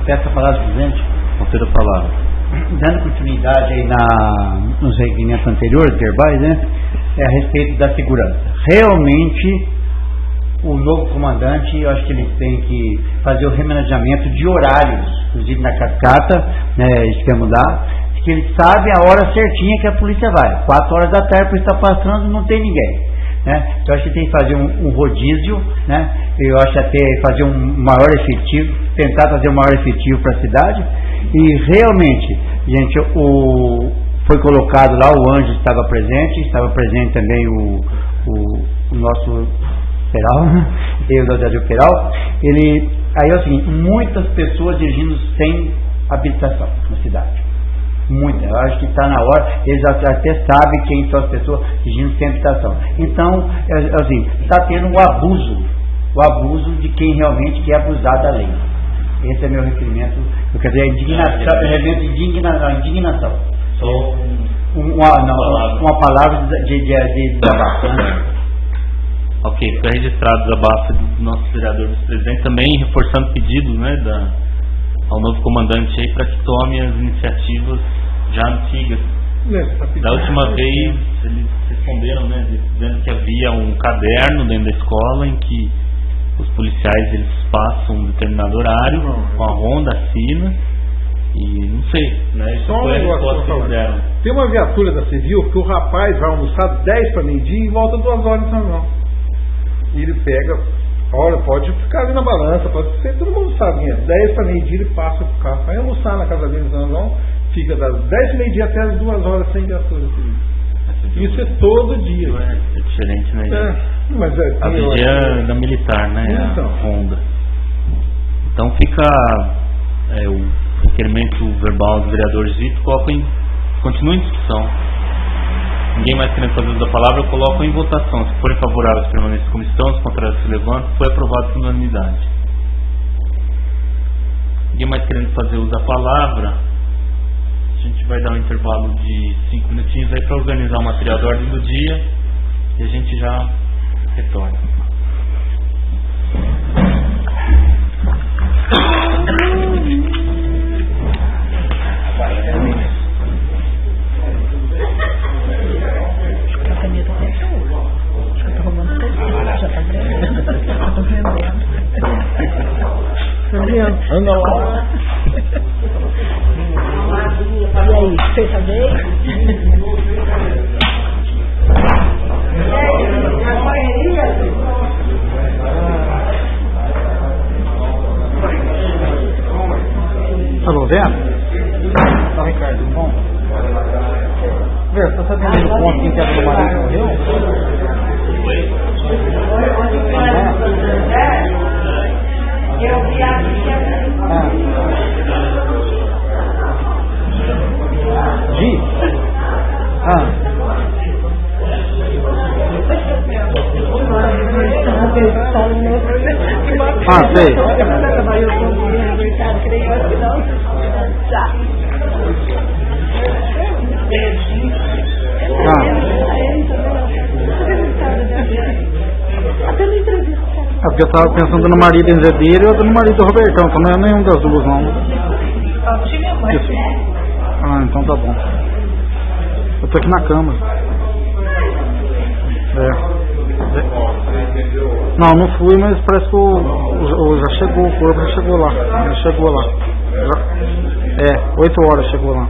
Peço a palavra, presidente. Confira a palavra. Dando continuidade aí nos requerimentos anteriores, verbais, né? A respeito da segurança. Realmente, o novo comandante, eu acho que ele tem que fazer o remanejamento de horários, inclusive na cascata, né? Estamos lá, que ele sabe a hora certinha que a polícia vai. 4 horas da tarde, a polícia está passando, não tem ninguém. Né? Eu acho que tem que fazer um rodízio, né? Eu acho até fazer um maior efetivo, tentar fazer um maior efetivo para a cidade. E realmente, gente, foi colocado lá, o Anjo estava presente também o nosso Peral, né? Eu, o Peral. Aí é o seguinte, muitas pessoas dirigindo sem habilitação na cidade. Muita, eu acho que está na hora, eles até sabem quem são as pessoas dirigindo sem habilitação. Então, assim, está tendo o abuso de quem realmente quer abusar da lei. Esse é meu requerimento, eu quero dizer, indignação. Só uma palavra de desabafo. Ok, fica registrado o desabafo do nosso vereador vice-presidente, também reforçando o pedido, né, ao novo comandante aí para que tome as iniciativas já antigas. Da última vez eles responderam, né, dizendo que havia um caderno dentro da escola em que os policiais eles passam um determinado horário com a ronda, assina e não sei, né? Isso foi a resposta que eles deram. Tem uma viatura da Civil que o rapaz vai almoçar 10 para meio-dia e volta 2 horas em São João. E ele pega, olha, pode ficar ali na balança, pode ser, todo mundo sabe, 10 para meio-dia ele passa pro carro, vai almoçar na casa dele em São João, fica das 10 para meio-dia até as 2 horas sem viatura. Isso é todo dia. É diferente, né? Mas a vigia da militar, né? Então. A ronda. Então fica o requerimento verbal do vereador Zito, continua em discussão. Ninguém mais querendo fazer uso da palavra, eu coloco em votação. Se forem favoráveis, permanecem em comissão, se contrários se levantam, foi aprovado por unanimidade. Ninguém mais querendo fazer uso da palavra, a gente vai dar um intervalo de 5 minutinhos aí para organizar o material da ordem do dia e a gente já retorna. E aí, sexta vez? Alô, Vera? Tá, Ricardo, bom? Vera, você tá sabendo do ponto quem que é do marido morreu? Gi? Sei. Porque eu estava pensando no marido em Zedeiro e outro no marido do Robertão, então não é nenhum das duas, não. Isso. Então tá bom. Eu tô aqui na cama. Não fui, mas parece que já chegou, o corpo já chegou lá. Já chegou lá. 8 horas chegou lá.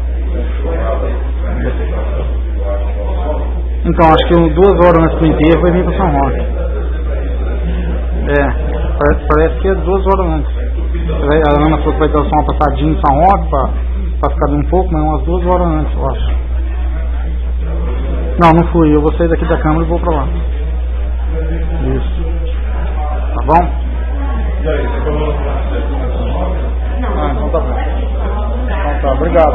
Então, acho que 2 horas antes do enterro vai vir para São Roque. Parece que é 2 horas antes. A Ana falou que vai dar só uma passadinha em São Roque para ficar um pouco, mas umas 2 horas antes, eu acho. Não fui, eu vou sair daqui da câmara e vou para lá. Isso. Tá bom? Então tá bom. Então tá, obrigado.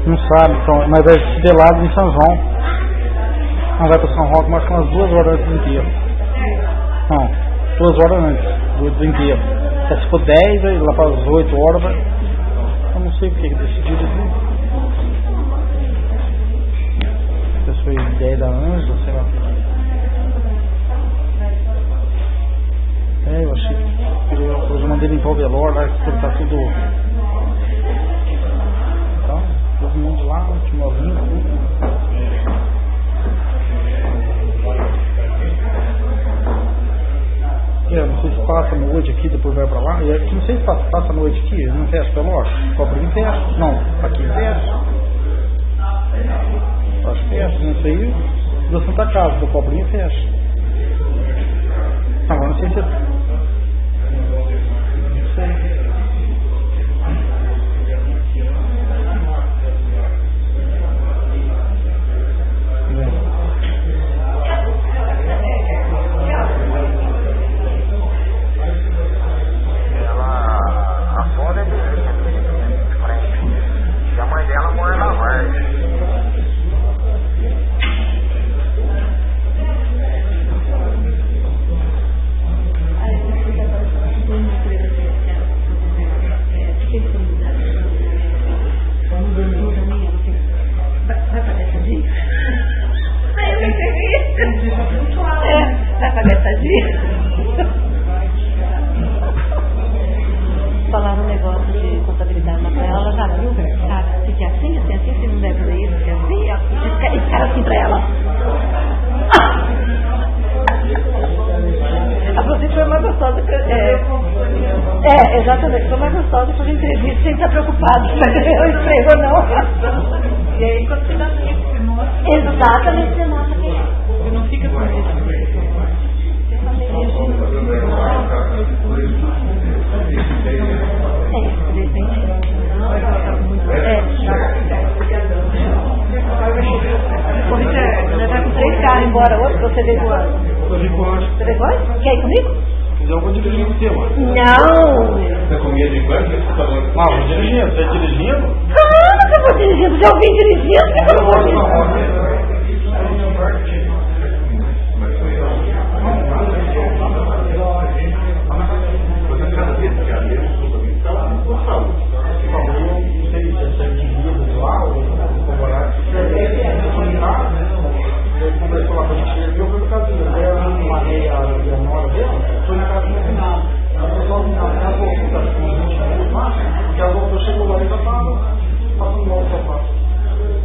Não não sabe, então, mas é fidelado em São João. Não vai para São Roque, mas umas 2 horas antes do enterro. Não, 2 horas antes do enterro. Se for 10, aí lá para as 8 horas, vai. Eu não sei o que decidiram aqui. Se foi ideia da Ângela, sei lá. Eu achei que eu mandei limpar o velório, lá que tá tudo. Então, todo mundo lá, novinho, tudo. Não sei se passa a noite aqui, depois vai pra lá. Eu não sei se passa a noite aqui, não fecha pelo velório. Cobrinho fecha. Não, aqui fecha. Acho que fecha, não sei. Da Santa Casa, do Cobrinho fecha. Agora não sei se. Não sei. Falaram um negócio de contabilidade na praia, ela já viu, que assim, você não deve fazer isso, que assim, esse cara assim pra ela. A você foi mais gostosa que exatamente, foi mais gostosa que a entrevista sem estar preocupado se vai ganhar o emprego ou não. E aí quando você dá exatamente, você nota que você não fica com isso. Você vai com 3 carros embora hoje, você veio voando? Eu vim com anjo. Você veio voando? Quer ir comigo? Se eu vou dirigir com você, mano. Não! Você comia de quanto? Não, vou dirigindo. Você é dirigindo? Claro que eu vou dirigindo. Já ouvi dirigindo, que eu não vou dirigindo. Conversou lá com a gente, eu fui por causa disso, eu mandei a memória dela, foi na casa do meu final. Ela falou, ela voltou, tá com 20 minutos lá, porque ela voltou, chegou lá e já estava passando mal o sapato.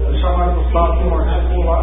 Eles chamaram do sapato, chegou lá,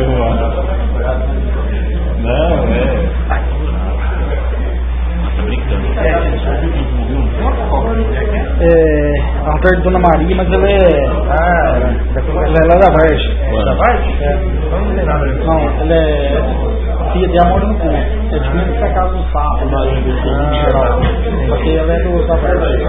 Não, a altar de Dona Maria, mas ela é da Vargem. Da Vargem? Não, ela é filha de Amor no Cu. É diferente da casa do Sapo, da geral. Só que ela é da Vargem.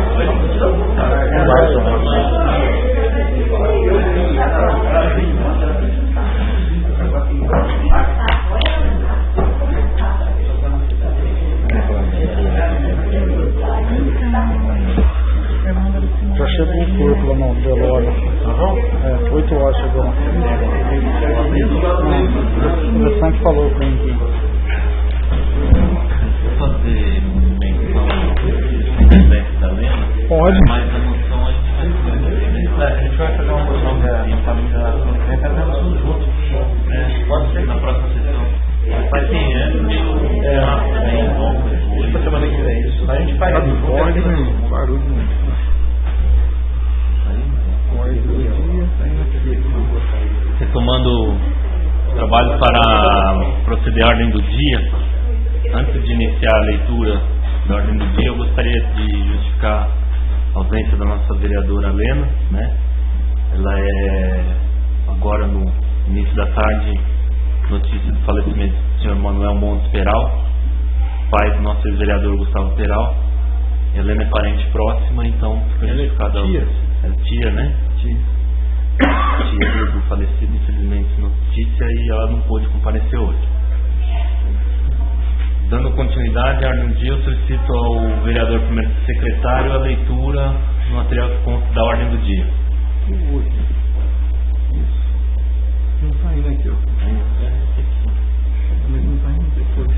Já chegou o corpo lá no velório. 8 horas chegou lá. O Santos falou pra mim aqui. Vou fazer menção da Lena. Pode. Mas a moção a gente vai fazer uma moção da família fazendo tudo junto. Pode ser na próxima sessão. Faz quem é? Pra semana que vem. A gente faz barulho. Retomando o trabalho para proceder à ordem do dia, antes de iniciar a leitura da ordem do dia, eu gostaria de justificar a ausência da nossa vereadora Lena, né? Ela é, agora no início da tarde, notícia do falecimento do senhor Manuel Montes Peral, pai do nosso ex-vereador Gustavo Peral. Helena é parente próxima, então foi justificada. É tia, né? Tia do falecido, infelizmente, notícia, e ela não pôde comparecer hoje. Dando continuidade à ordem do dia, eu solicito ao vereador primeiro secretário a leitura do material que consta da ordem do dia. Não está indo aqui, ó. Mas não está indo depois.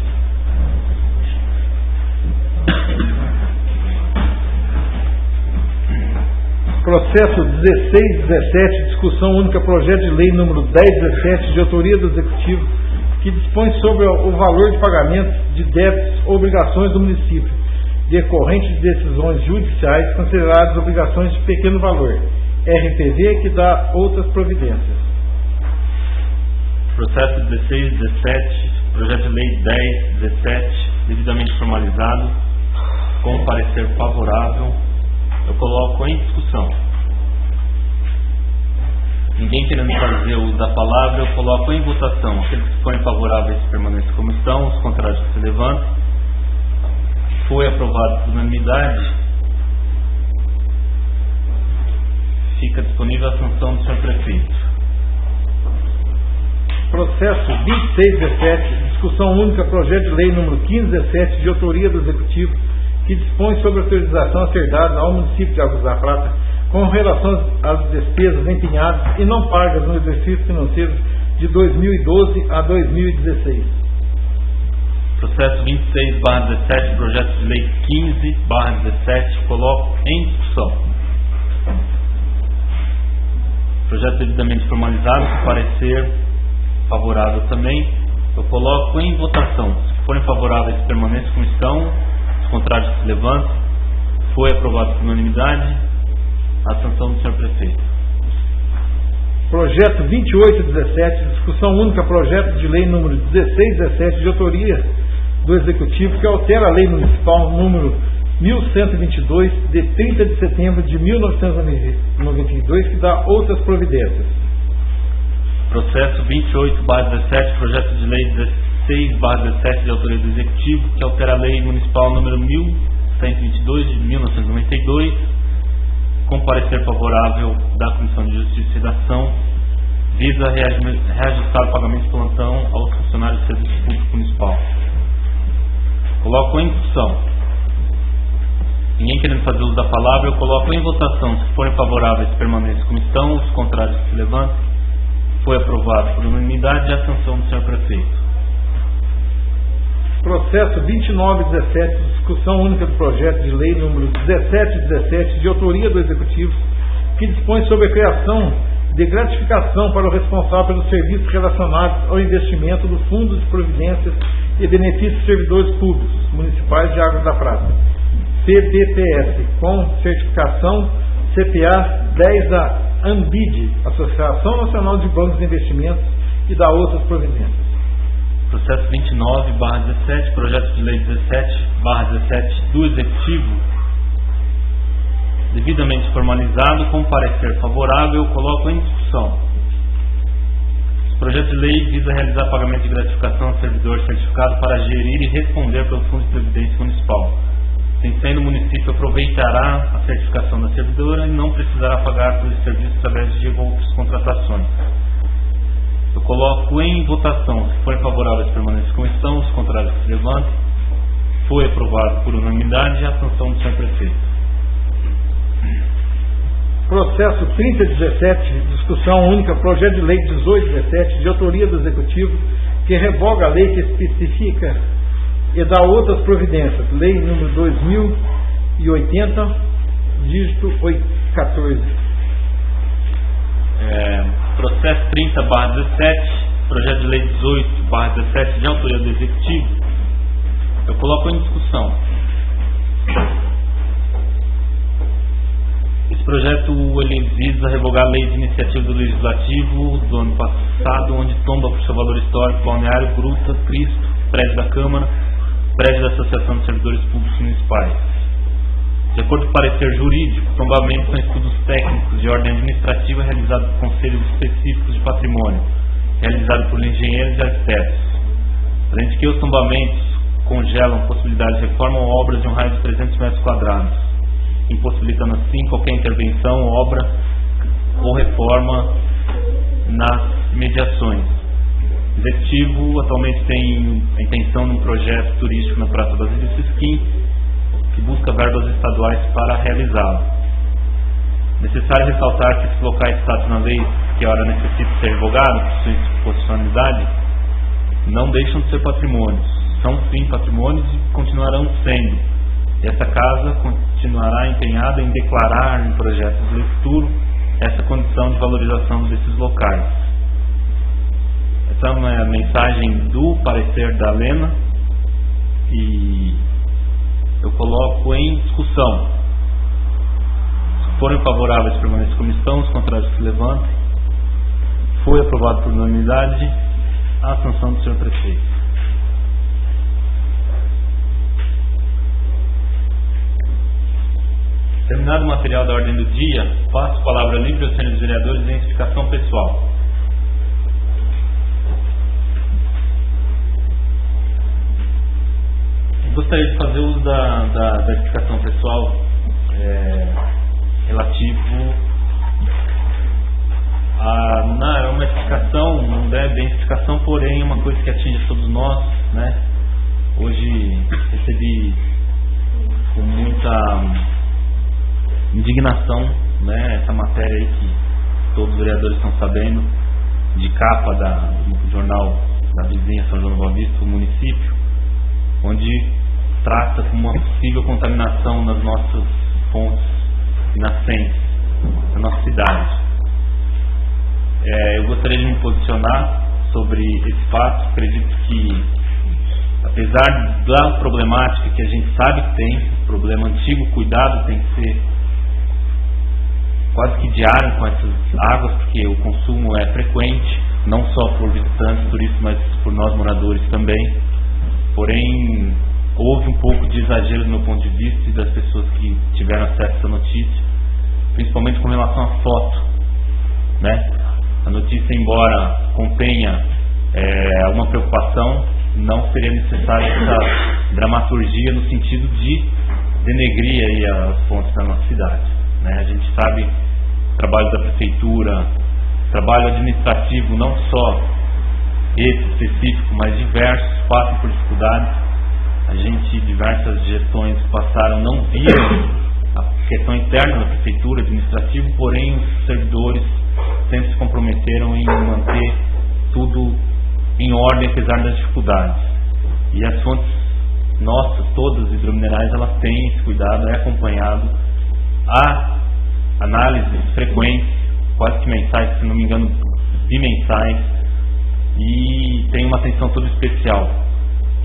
Processo 1617, discussão única, projeto de lei número 1017, de autoria do Executivo, que dispõe sobre o valor de pagamento de débitos ou obrigações do município, decorrente de decisões judiciais consideradas obrigações de pequeno valor, RPV, que dá outras providências. Processo 1617, projeto de lei 1017, devidamente formalizado, com parecer favorável, eu coloco em discussão. Ninguém querendo fazer uso da palavra, eu coloco em votação. Aqueles que forem favoráveis permaneçam como estão, os contrários que se levantem. Foi aprovado por unanimidade. Fica disponível a sanção do senhor prefeito. Processo 2617, discussão única, projeto de lei número 1517, de autoria do Executivo, que dispõe sobre a autorização a ser dada ao município de Águas da Prata com relação às despesas empenhadas e não pagas no exercício financeiro de 2012 a 2016. Processo 26/17, projeto de lei 15/17, coloco em discussão. Projeto devidamente formalizado, com parecer favorável também, eu coloco em votação. Se forem favoráveis, permaneçam como estão, os contrários se levantem. Foi aprovado por unanimidade. A sanção do senhor prefeito. Projeto 2817, discussão única, projeto de lei número 1617, de autoria do Executivo, que altera a lei municipal número 1122, de 30 de setembro de 1992, que dá outras providências. Processo 28/17, projeto de lei 16/17, de autoria do Executivo, que altera a lei municipal número 1122, de 1992, com parecer favorável da Comissão de Justiça e Redação, visa reajustar o pagamento de plantão aos funcionários do Serviço Público Municipal. Coloco em discussão. Ninguém querendo fazer uso da palavra, eu coloco em votação. Se forem favoráveis, permaneçam como estão, os contrários se levantem. Foi aprovado por unanimidade a sanção do senhor prefeito. Processo 2917, discussão única do projeto de lei número 1717, de autoria do Executivo, que dispõe sobre a criação de gratificação para o responsável pelos serviços relacionados ao investimento do Fundo de Providências e Benefícios de Servidores Públicos Municipais de Águas da Prata, CBPS, com certificação CPA 10 da ANBID, Associação Nacional de Bancos de Investimentos, e da outras providências. Processo 29/17, projeto de lei 17/17 do Executivo, devidamente formalizado, com parecer favorável, eu coloco em discussão. O projeto de lei visa realizar pagamento de gratificação ao servidor certificado para gerir e responder pelo Fundo de Previdência Municipal. Assim sendo, o município aproveitará a certificação da servidora e não precisará pagar pelos serviços através de outras contratações. Eu coloco em votação. Se forem favoráveis, permaneçam como estão, os contrários que se levantem. Foi aprovado por unanimidade a sanção do senhor prefeito. Processo 3017, discussão única, projeto de lei 1817, de autoria do Executivo, que revoga a lei que especifica e dá outras providências. Lei número 2080, dígito 14. Processo 30/17, projeto de lei 18/17, de autoria do Executivo, eu coloco em discussão. Esse projeto ele visa revogar a lei de iniciativa do Legislativo do ano passado, onde tomba por seu valor histórico Balneário, Gruta, Cristo, prédio da Câmara, prédio da Associação de Servidores Públicos Municipais. De acordo com o parecer jurídico, tombamentos são estudos técnicos de ordem administrativa realizados por conselhos específicos de patrimônio, realizados por engenheiros e arquitetos. Além de que os tombamentos congelam possibilidade de reforma ou obras de um raio de 300 metros quadrados, impossibilitando assim qualquer intervenção, obra ou reforma nas mediações. O Executivo atualmente tem a intenção de um projeto turístico na Praça Basílio Sisquim, que busca verbas estaduais para realizá-lo. Necessário ressaltar que esses locais citados na lei, que ora necessitam ser revogados por sua inconstitucionalidade, não deixam de ser patrimônios. São sim patrimônios e continuarão sendo. E essa casa continuará empenhada em declarar em projetos de lei futuro essa condição de valorização desses locais. Essa é uma mensagem do parecer da Lena e eu coloco em discussão. Se forem favoráveis, permaneçam como estão, os contrários que se levantem. Foi aprovado por unanimidade a sanção do senhor prefeito. Terminado o material da ordem do dia, passo a palavra livre aos senhores vereadores em explicação pessoal. Gostaria de fazer uso da explicação pessoal relativo a uma explicação, não é bem explicação, porém uma coisa que atinge todos nós, né? Hoje recebi com muita indignação, né, essa matéria aí que todos os vereadores estão sabendo, de capa do jornal da vizinha São João do Boa Vista, o município, onde trata com uma possível contaminação nas nossas fontes e nascentes da nossa cidade. Eu gostaria de me posicionar sobre esse fato. Acredito que, apesar da problemática que a gente sabe que tem, problema antigo, cuidado tem que ser quase que diário com essas águas, porque o consumo é frequente, não só por visitantes, turistas, mas por nós moradores também. Porém, houve um pouco de exagero do meu ponto de vista e das pessoas que tiveram acesso a essa notícia, principalmente com relação à foto, né? A notícia, embora contenha alguma preocupação, não seria necessária essa dramaturgia no sentido de denegrir aí as fontes da nossa cidade, né? A gente sabe o trabalho da prefeitura, trabalho administrativo, não só esse específico, mas diversos, passam por dificuldades. A gente, diversas gestões passaram, não viram a questão interna da prefeitura, administrativo, porém os servidores sempre se comprometeram em manter tudo em ordem, apesar das dificuldades. E as fontes nossas, todas hidrominerais, elas têm esse cuidado, é acompanhado. Há análises frequentes, quase que mensais, se não me engano, bimensais, e tem uma atenção toda especial.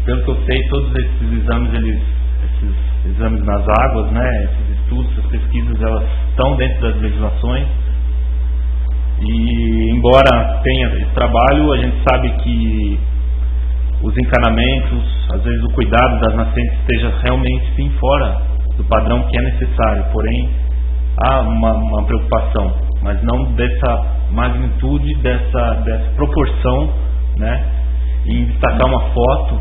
Pelo que eu sei, todos esses exames, esses exames nas águas, né, esses estudos, essas pesquisas, elas estão dentro das legislações. E embora tenha esse trabalho, a gente sabe que os encanamentos, às vezes o cuidado das nascentes esteja realmente sim fora do padrão que é necessário, porém há uma preocupação, mas não dessa magnitude, dessa proporção, né? Em destacar uma foto,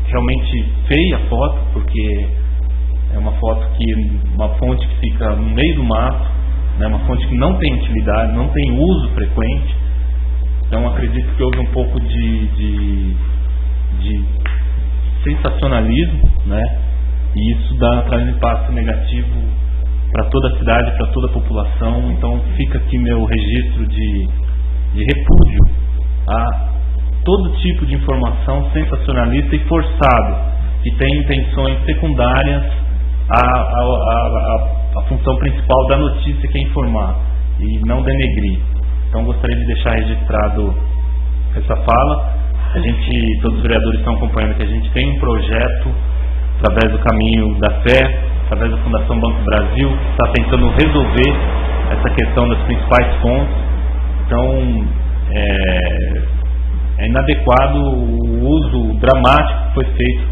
realmente feia foto, porque é uma foto uma fonte que fica no meio do mato, né? Uma fonte que não tem utilidade, não tem uso frequente. Então acredito que houve um pouco de sensacionalismo, né? E isso traz um impacto negativo para toda a cidade, para toda a população. Então fica aqui meu registro de repúdio a todo tipo de informação sensacionalista e forçado, que tem intenções secundárias à função principal da notícia, que é informar e não denegrir. Então gostaria de deixar registrado essa fala. Todos os vereadores estão acompanhando que a gente tem um projeto através do Caminho da Fé, através da Fundação Banco Brasil, que está tentando resolver essa questão das principais fontes. Então é inadequado o uso dramático que foi feito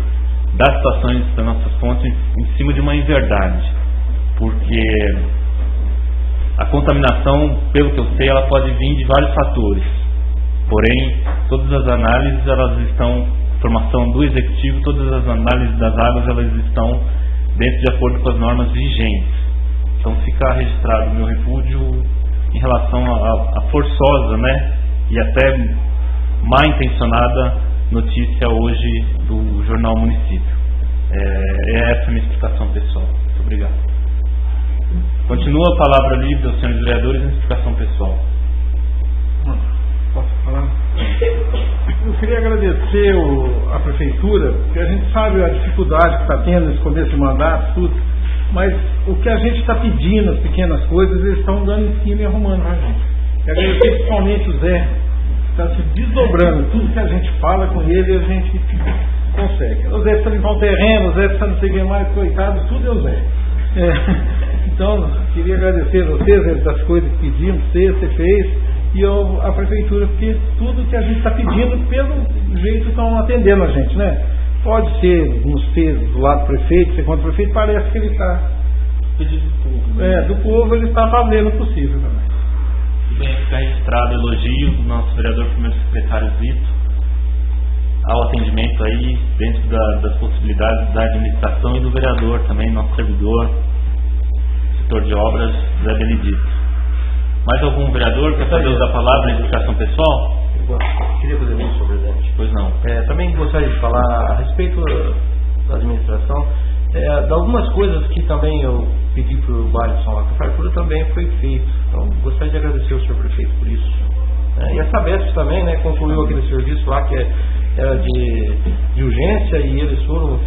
das situações das nossas fontes em cima de uma inverdade, porque a contaminação, pelo que eu sei, ela pode vir de vários fatores. Porém, todas as análises, elas estão, formação do executivo, todas as análises das águas, elas estão dentro de acordo com as normas vigentes. Então fica registrado o meu repúdio em relação à forçosa, né, e até mal intencionada notícia hoje do Jornal Município. É essa a minha explicação pessoal. Muito obrigado. Continua a palavra livre aos senhores vereadores em explicação pessoal. Posso falar? Eu queria agradecer a Prefeitura, porque a gente sabe a dificuldade que está tendo nesse começo de mandato, tudo, mas o que a gente está pedindo, as pequenas coisas, eles estão dando em cima e arrumando para a gente. E agradecer principalmente o Zé, que está se desdobrando, tudo que a gente fala com ele, a gente consegue. O Zé precisa limpar o terreno, o Zé precisa não sei o que mais, coitado, tudo é o Zé. Então, queria agradecer a vocês das coisas que pedimos, você fez, e a Prefeitura, porque tudo que a gente está pedindo, pelo jeito estão atendendo a gente, né? Pode ser nos pesos do lado do prefeito, segundo o prefeito, parece que ele está pedindo do povo. Do povo ele está fazendo o possível também. Bem, fica registrado elogio do nosso vereador primeiro secretário Zito ao atendimento aí, dentro das possibilidades da administração e do vereador também, nosso servidor, setor de obras, Zé Benedito. Mais algum vereador quer fazer uso da palavra em explicação pessoal? Queria fazer isso, presidente. Pois não. Também gostaria de falar a respeito da administração, de algumas coisas que também eu pedi para o bairro de São Roque. A fartura também foi feito. Então, gostaria de agradecer ao senhor prefeito por isso. E a Sabesp também, né, concluiu aquele serviço lá que era de urgência, e eles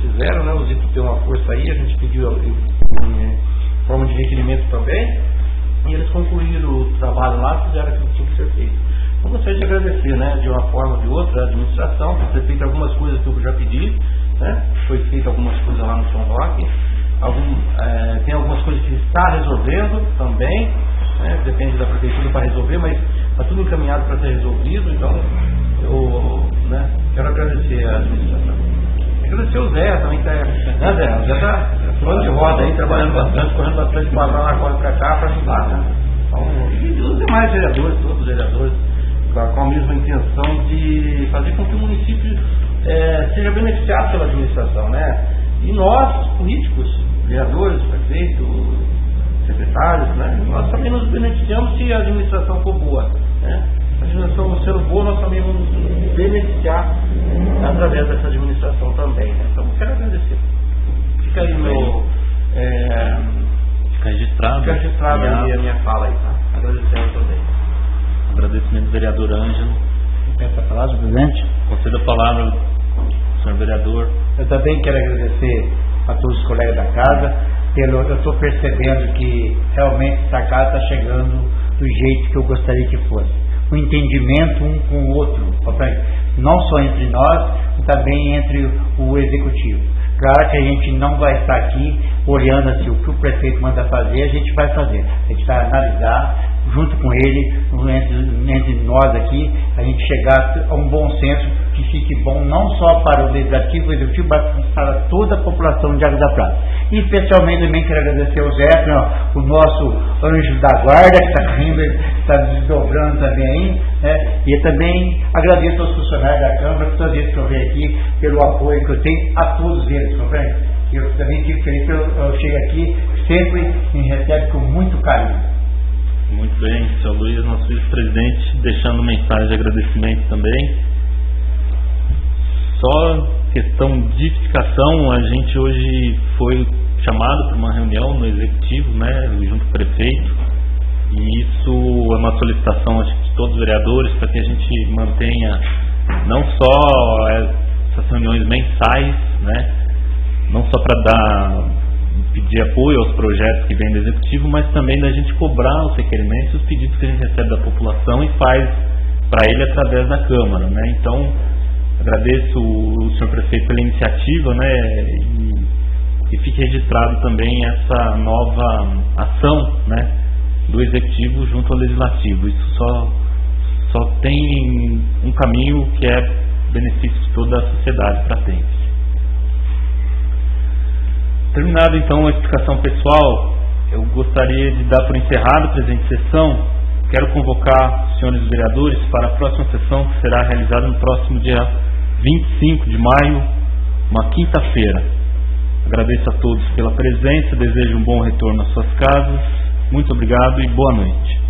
fizeram, né, o Zito tem uma força aí, a gente pediu em forma de requerimento também. E eles concluíram o trabalho lá, fizeram aquilo que tinha que ser feito. Então gostaria de agradecer, né, de uma forma ou de outra, a administração, por ter feito algumas coisas que eu já pedi, né, foi feito algumas coisas lá no São Roque, tem algumas coisas que está resolvendo também, né, depende da Prefeitura para resolver, mas está tudo encaminhado para ser resolvido. Então eu, né, quero agradecer a administração. Agradecer o Zé também, o Zé está falando de roda aí, trabalhando bastante, correndo bastante para lá, corre para cá, para ajudar, né? Então, e os demais vereadores, todos os vereadores, com a mesma intenção de fazer com que o município seja beneficiado pela administração, né? E nós, políticos, vereadores, prefeitos, secretários, né? Nós também nos beneficiamos se a administração for boa, né? A administração sendo boa, nós também vamos nos beneficiar através dessa administração também, né? Então, quero agradecer. Fica aí meu... Fica registrado. Fica registrado aí a minha fala aí, tá? Agradecendo também. Agradecimento do vereador Ângelo. Peço a palavra, presidente. Conceda a palavra, senhor vereador. Eu também quero agradecer a todos os colegas da casa. Eu estou percebendo que realmente essa casa está chegando do jeito que eu gostaria que fosse. O entendimento um com o outro, não só entre nós, mas também entre o executivo. Claro que a gente não vai estar aqui olhando assim, o que o prefeito manda fazer, a gente vai fazer. A gente vai analisar, junto com ele, entre nós aqui, a gente chegar a um bom senso que fique bom não só para o legislativo, o executivo, mas para toda a população de Água da Prata. E especialmente também quero agradecer ao Zé, o nosso anjo da guarda, que está rindo, está desdobrando também aí, né? E também agradeço aos funcionários da Câmara, todas as vezes que eu venho aqui, pelo apoio que eu tenho a todos eles, compreende? Eu também fico feliz, eu chego aqui, sempre me recebe com muito carinho. Muito bem, Sr. Luiz, nosso vice-presidente, deixando mensagem de agradecimento também. Só questão de edificação, a gente hoje foi chamado para uma reunião no executivo, né, junto com o prefeito, e isso é uma solicitação, acho que, de todos os vereadores, para que a gente mantenha não só essas reuniões mensais, né, não só para pedir apoio aos projetos que vêm do executivo, mas também da gente cobrar os requerimentos e os pedidos que a gente recebe da população e faz para ele através da Câmara, né? Então, agradeço o senhor prefeito pela iniciativa, né? E fique registrado também essa nova ação, né, do executivo junto ao legislativo. Isso só tem um caminho, que é benefício de toda a sociedade pratense. Terminado então a explicação pessoal, eu gostaria de dar por encerrada a presente sessão. Quero convocar os senhores vereadores para a próxima sessão, que será realizada no próximo dia 25 de maio, uma quinta-feira. Agradeço a todos pela presença, desejo um bom retorno às suas casas. Muito obrigado e boa noite.